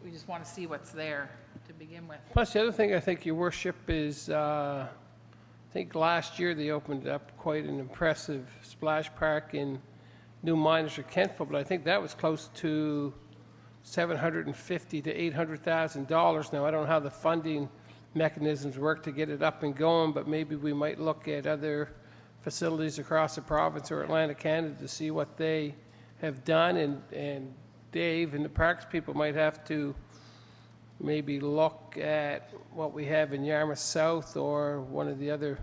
we just want to see what's there to begin with. Plus, the other thing I think, Your Worship, is I think last year they opened up quite an impressive splash park in New Miners or Kentville, but I think that was close to $750,000 to $800,000. Now, I don't know how the funding mechanisms work to get it up and going, but maybe we might look at other facilities across the province or Atlantic Canada to see what they have done, and Dave and the parks people might have to maybe look at what we have in Yarmouth South or one of the other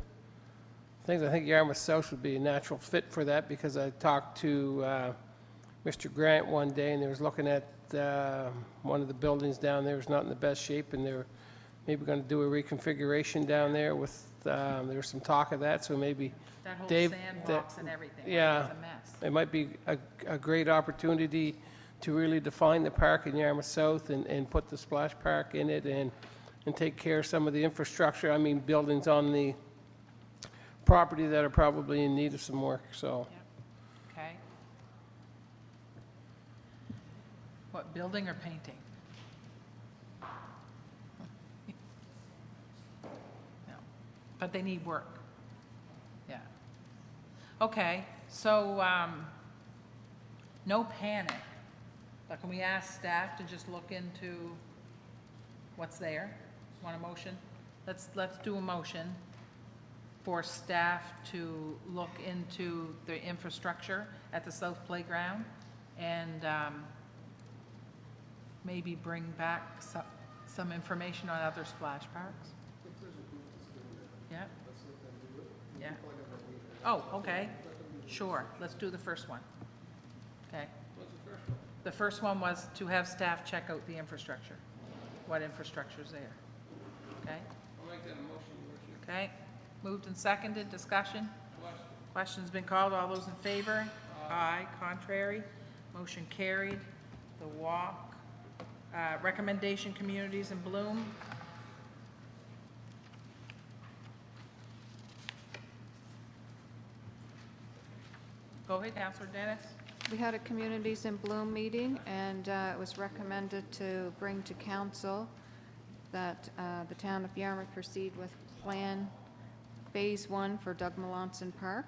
things. I think Yarmouth South would be a natural fit for that, because I talked to Mr. Grant one day, and they was looking at one of the buildings down there was not in the best shape, and they're maybe going to do a reconfiguration down there with, there was some talk of that, so maybe That whole Dave, sandbox and everything, yeah, it's a mess. it might be a great opportunity to really define the park in Yarmouth South and put the splash park in it and take care of some of the infrastructure, I mean, buildings on the property that are probably in need of some work, so. Okay. What, building or painting? No, but they need work. Yeah. Okay, so, no panic. But can we ask staff to just look into what's there? Want a motion? Let's do a motion for staff to look into the infrastructure at the South Playground and maybe bring back some information on other splash parks. Yeah. Yeah. Oh, okay. Sure. Let's do the first one. Okay. The first one was to have staff check out the infrastructure. What infrastructure's there? Okay? I'll make that a motion, Your Worship. Okay, moved and seconded, discussion? Question's been called, all those in favor? Aye. Contrary? Motion carried. The walk, recommendation, communities in bloom. Go ahead, Councillor Dennis. We had a Communities in Bloom meeting, and it was recommended to bring to council that the town of Yarmouth proceed with Plan Phase 1 for Doug Melanson Park,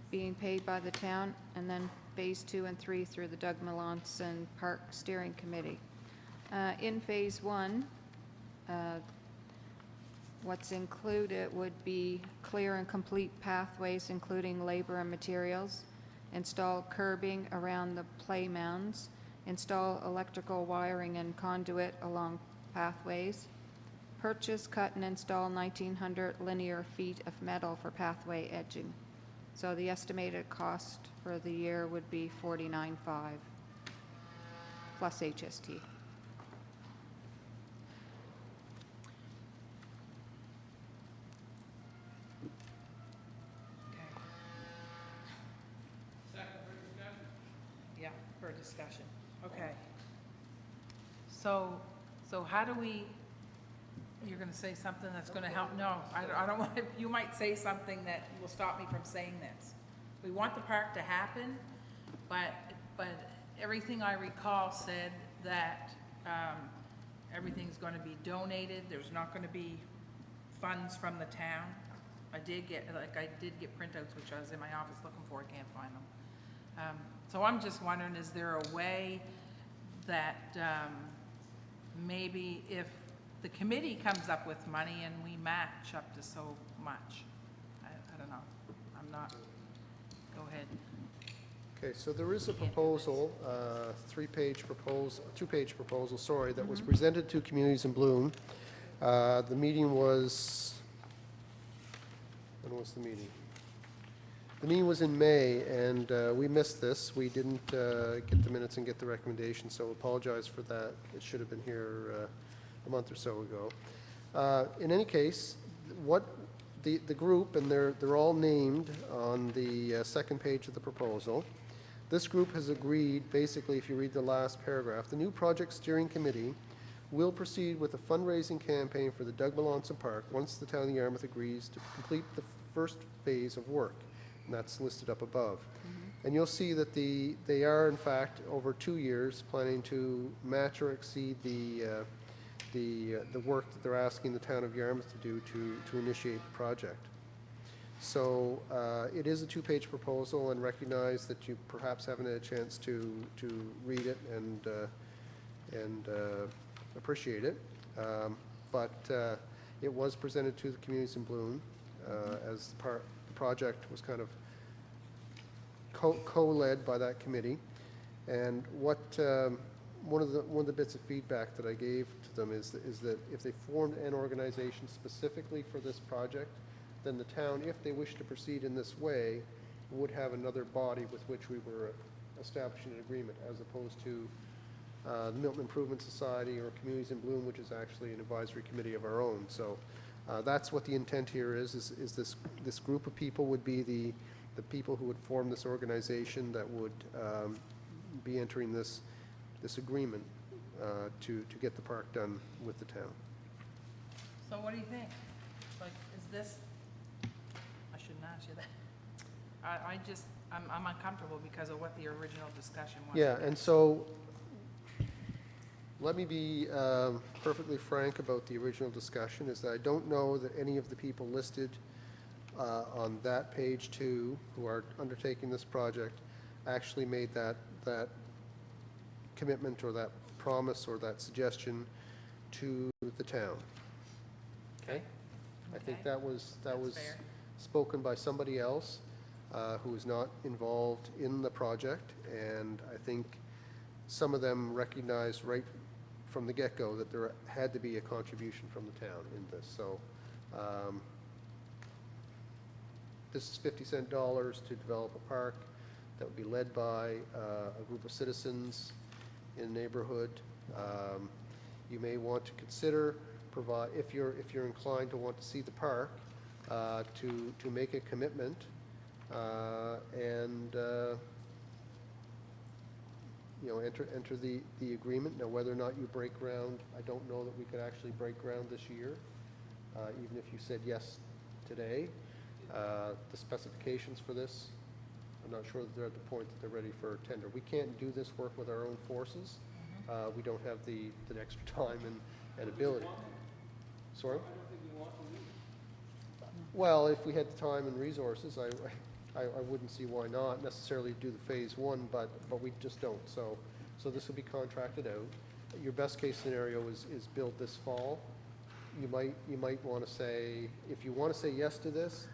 being paid by the town, and then Phase 2 and 3 through the Doug Melanson Park Steering Committee. In Phase 1, what's included would be clear and complete pathways, including labor and materials, install curbing around the play mounds, install electrical wiring and conduit along pathways, purchase, cut, and install 1,900 linear feet of metal for pathway edging. So the estimated cost for the year would be $49,500 plus HST. Yeah, for discussion. Okay. So how do we, you're going to say something that's going to help? No, I don't want, you might say something that will stop me from saying this. We want the park to happen, but everything I recall said that everything's going to be donated. There's not going to be funds from the town. I did get printouts, which I was in my office looking for, I can't find them. So I'm just wondering, is there a way that maybe if the committee comes up with money and we match up to so much? I don't know. I'm not, go ahead. Okay, so there is a proposal, two-page proposal, sorry, that was presented to Communities in Bloom. The meeting was, when was the meeting? The meeting was in May, and we missed this. We didn't get the minutes and get the recommendation, so apologize for that. It should have been here a month or so ago. In any case, what the group, and they're all named on the second page of the proposal. This group has agreed, basically, if you read the last paragraph, the new project steering committee will proceed with a fundraising campaign for the Doug Melanson Park once the town of Yarmouth agrees to complete the first phase of work, and that's listed up above. And you'll see that they are, in fact, over 2 years, planning to match or exceed the work that they're asking the town of Yarmouth to do to initiate the project. So it is a two-page proposal, and recognize that you perhaps haven't had a chance to read it and appreciate it. But it was presented to the Communities in Bloom as the project was kind of co-led by that committee. And what one of the bits of feedback that I gave to them is that if they formed an organization specifically for this project, then the town, if they wish to proceed in this way, would have another body with which we were establishing an agreement, as opposed to the Milton Improvement Society or Communities in Bloom, which is actually an advisory committee of our own. So that's what the intent here is this group of people would be the people who would form this organization that would be entering this agreement to get the park done with the town. So what do you think? Like, is this, I shouldn't ask you that. I'm uncomfortable because of what the original discussion was. Yeah, and so let me be perfectly frank about the original discussion, is that I don't know that any of the people listed on that page 2 who are undertaking this project actually made that commitment or that promise or that suggestion to the town. Okay? I think that was fair. spoken by somebody else who is not involved in the project, and I think some of them recognized right from the get-go that there had to be a contribution from the town in this. So this is 50-cent dollars to develop a park that would be led by a group of citizens in the neighborhood. You may want to consider if you're inclined to want to see the park, to make a commitment and enter the agreement. Now, whether or not you break ground, I don't know that we could actually break ground this year, even if you said yes today. The specifications for this, I'm not sure that they're at the point that they're ready for tender. We can't do this work with our own forces. We don't have the extra time and ability. Sorry? Well, if we had the time and resources, I wouldn't see why not necessarily do the phase 1, but we just don't. So this will be contracted out. Your best case scenario is build this fall. You might want to say, if you want to say yes to this,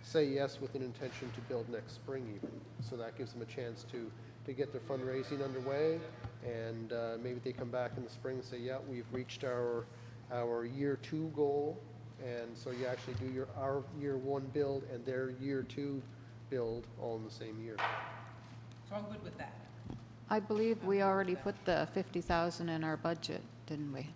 say yes with an intention to build next spring even. So that gives them a chance to get their fundraising underway, and maybe they come back in the spring and say, yeah, we've reached our year 2 goal, and so you actually do our year 1 build and their year 2 build all in the same year. So I'm good with that. I believe we already put the 50,000 in our budget, didn't we?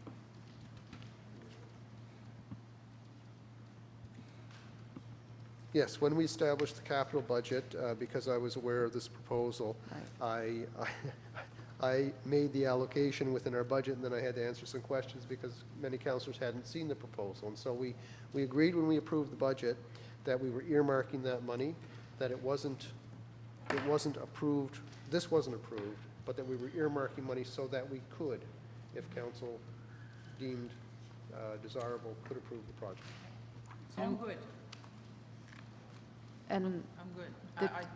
Yes, when we established the capital budget, because I was aware of this proposal, I made the allocation within our budget, and then I had to answer some questions because many councillors hadn't seen the proposal. And so we agreed when we approved the budget that we were earmarking that money, that it wasn't approved, this wasn't approved, but that we were earmarking money so that we could, if council deemed desirable, could approve the project. So I'm good. And I'm good.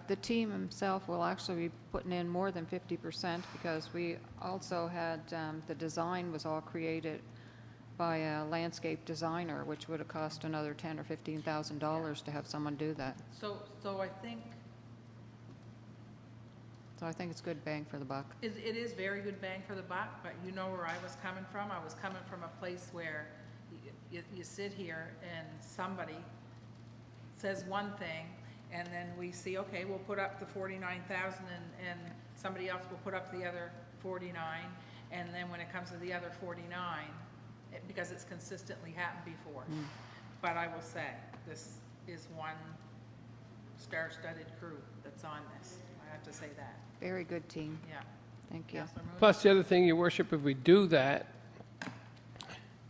the team himself will actually be putting in more than 50% because we also had, the design was all created by a landscape designer, which would have cost another $10,000 or $15,000 to have someone do that. So I think So I think it's good bang for the buck. it is very good bang for the buck, but you know where I was coming from? I was coming from a place where you sit here and somebody says one thing, and then we see, okay, we'll put up the 49,000 and somebody else will put up the other 49, and then when it comes to the other 49, because it's consistently happened before. But I will say, this is one star-studded crew that's on this. I have to say that. Very good team. Yeah. Thank you. Councilor Mooney? Plus, the other thing, Your Worship, if we do that,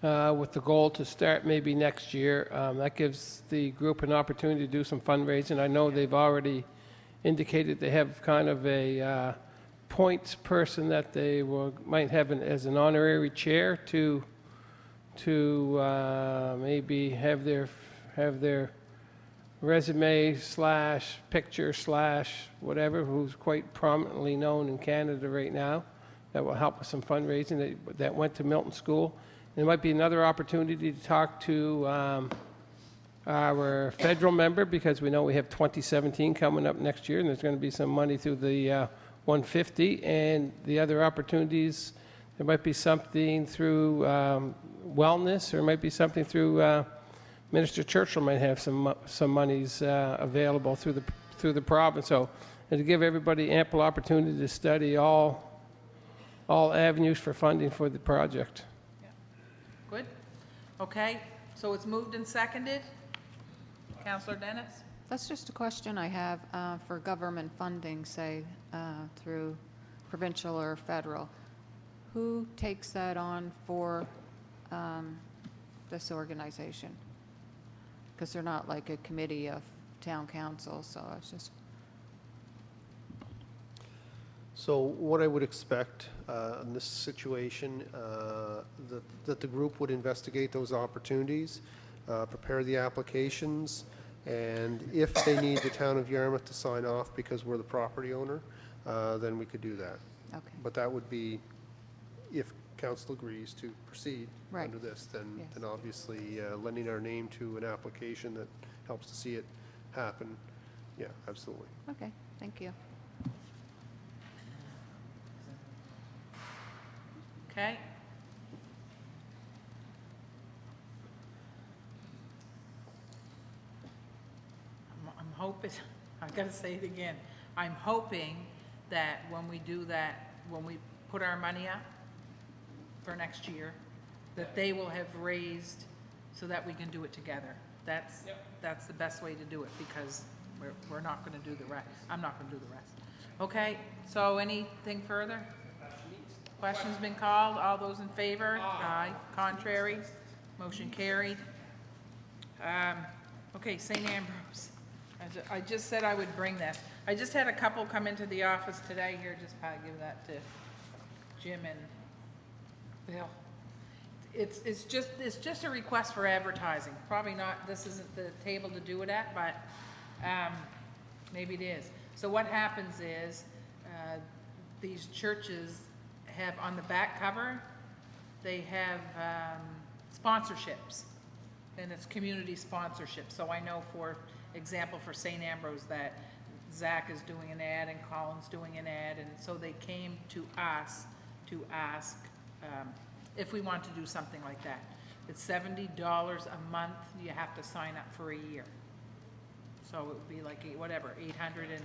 with the goal to start maybe next year, that gives the group an opportunity to do some fundraising. I know they've already indicated they have kind of a points person that they might have as an honorary chair to maybe have their resume / picture / whatever, who's quite prominently known in Canada right now, that will help with some fundraising that went to Milton School. There might be another opportunity to talk to our federal member, because we know we have 2017 coming up next year, and there's going to be some money through the 150, and the other opportunities, there might be something through wellness, or it might be something through Minister Churchill might have some monies available through the province. So, and to give everybody ample opportunity to study all avenues for funding for the project. Good? Okay, so it's moved and seconded. Councilor Dennis? That's just a question I have for government funding, say, through provincial or federal. Who takes that on for this organization? Because they're not like a committee of town council, so it's just... So what I would expect in this situation, that the group would investigate those opportunities, prepare the applications, and if they need the town of Yarmouth to sign off because we're the property owner, then we could do that. Okay. But that would be if council agrees to proceed Right. under this, then, Yes. then obviously lending our name to an application that helps to see it happen, yeah, absolutely. Okay, thank you. Okay. I'm hoping, I've got to say it again, I'm hoping that when we do that, when we put our money up for next year, that they will have raised so that we can do it together. That's the best way to do it, because we're not going to do the rest. I'm not going to do the rest. Okay, so anything further? Question's been called. All those in favor? Aye. Contrary? Motion carried. Okay, St. Ambrose. I just said I would bring this. I just had a couple come into the office today. Here, just probably give that to Jim and Bill. It's just a request for advertising. Probably not, this isn't the table to do it at, but maybe it is. So what happens is, these churches have on the back cover, they have sponsorships, and it's community sponsorship. So I know, for example, for St. Ambrose, that Zach is doing an ad and Colin's doing an ad, and so they came to us to ask if we want to do something like that. It's $70 a month. You have to sign up for a year. So it would be like, whatever, 800 and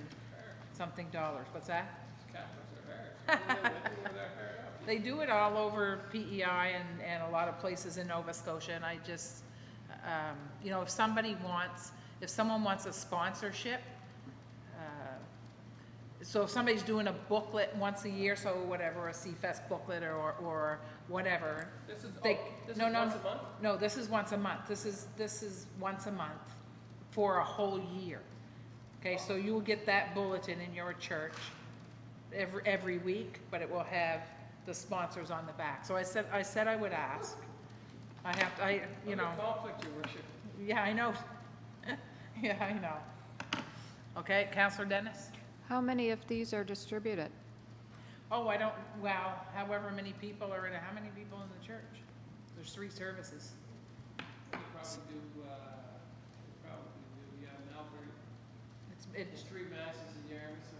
something dollars. What's that? They do it all over PEI and a lot of places in Nova Scotia, and I just, you know, if someone wants a sponsorship, so if somebody's doing a booklet once a year, so whatever, a CFest booklet or whatever. This is once a month? No, this is once a month. This is once a month for a whole year. Okay, so you will get that bulletin in your church every week, but it will have the sponsors on the back. So I said I would ask. You know. Conflict, Your Worship. Yeah, I know. Yeah, I know. Okay, Counselor Dennis? How many of these are distributed? Oh, I don't, well, however many people are in it, how many people in the church? There's 3 services. It's 3 masses in Yarmouth, so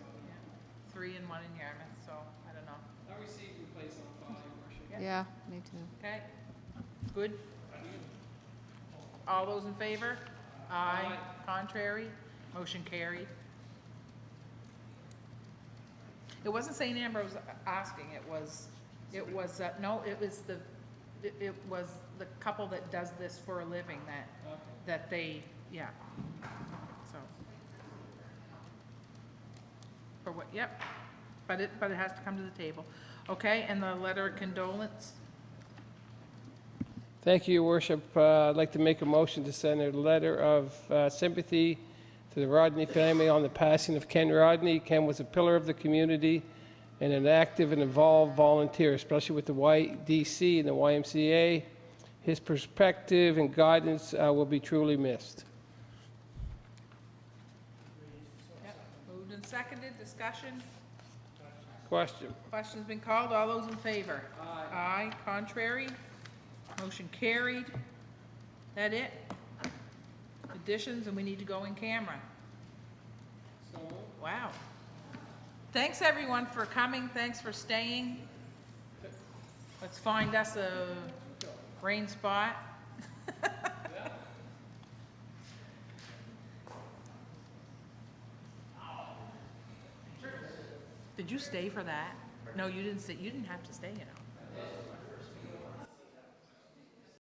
3 and 1 in Yarmouth, so I don't know. I received the place on 5, Worship. Yeah, me too. Okay, good. All those in favor? Aye. Contrary? Motion carried. It wasn't St. Ambrose asking, it was, no, it was the couple that does this for a living that they, yeah. So. For what, yep, but it has to come to the table. Okay, and the letter of condolence? Thank you, Your Worship. I'd like to make a motion to send a letter of sympathy to the Rodney family on the passing of Ken Rodney. Ken was a pillar of the community and an active and involved volunteer, especially with the YDC and the YMCA. His perspective and guidance will be truly missed. Yep. Moved and seconded, discussion? Question. Question's been called, all those in favor? Aye. Contrary? Motion carried. That it? Additions, and we need to go in camera. Wow. Thanks, everyone, for coming. Thanks for staying. Let's find us a rain spot. Did you stay for that? No, you didn't stay. You didn't have to stay, you know.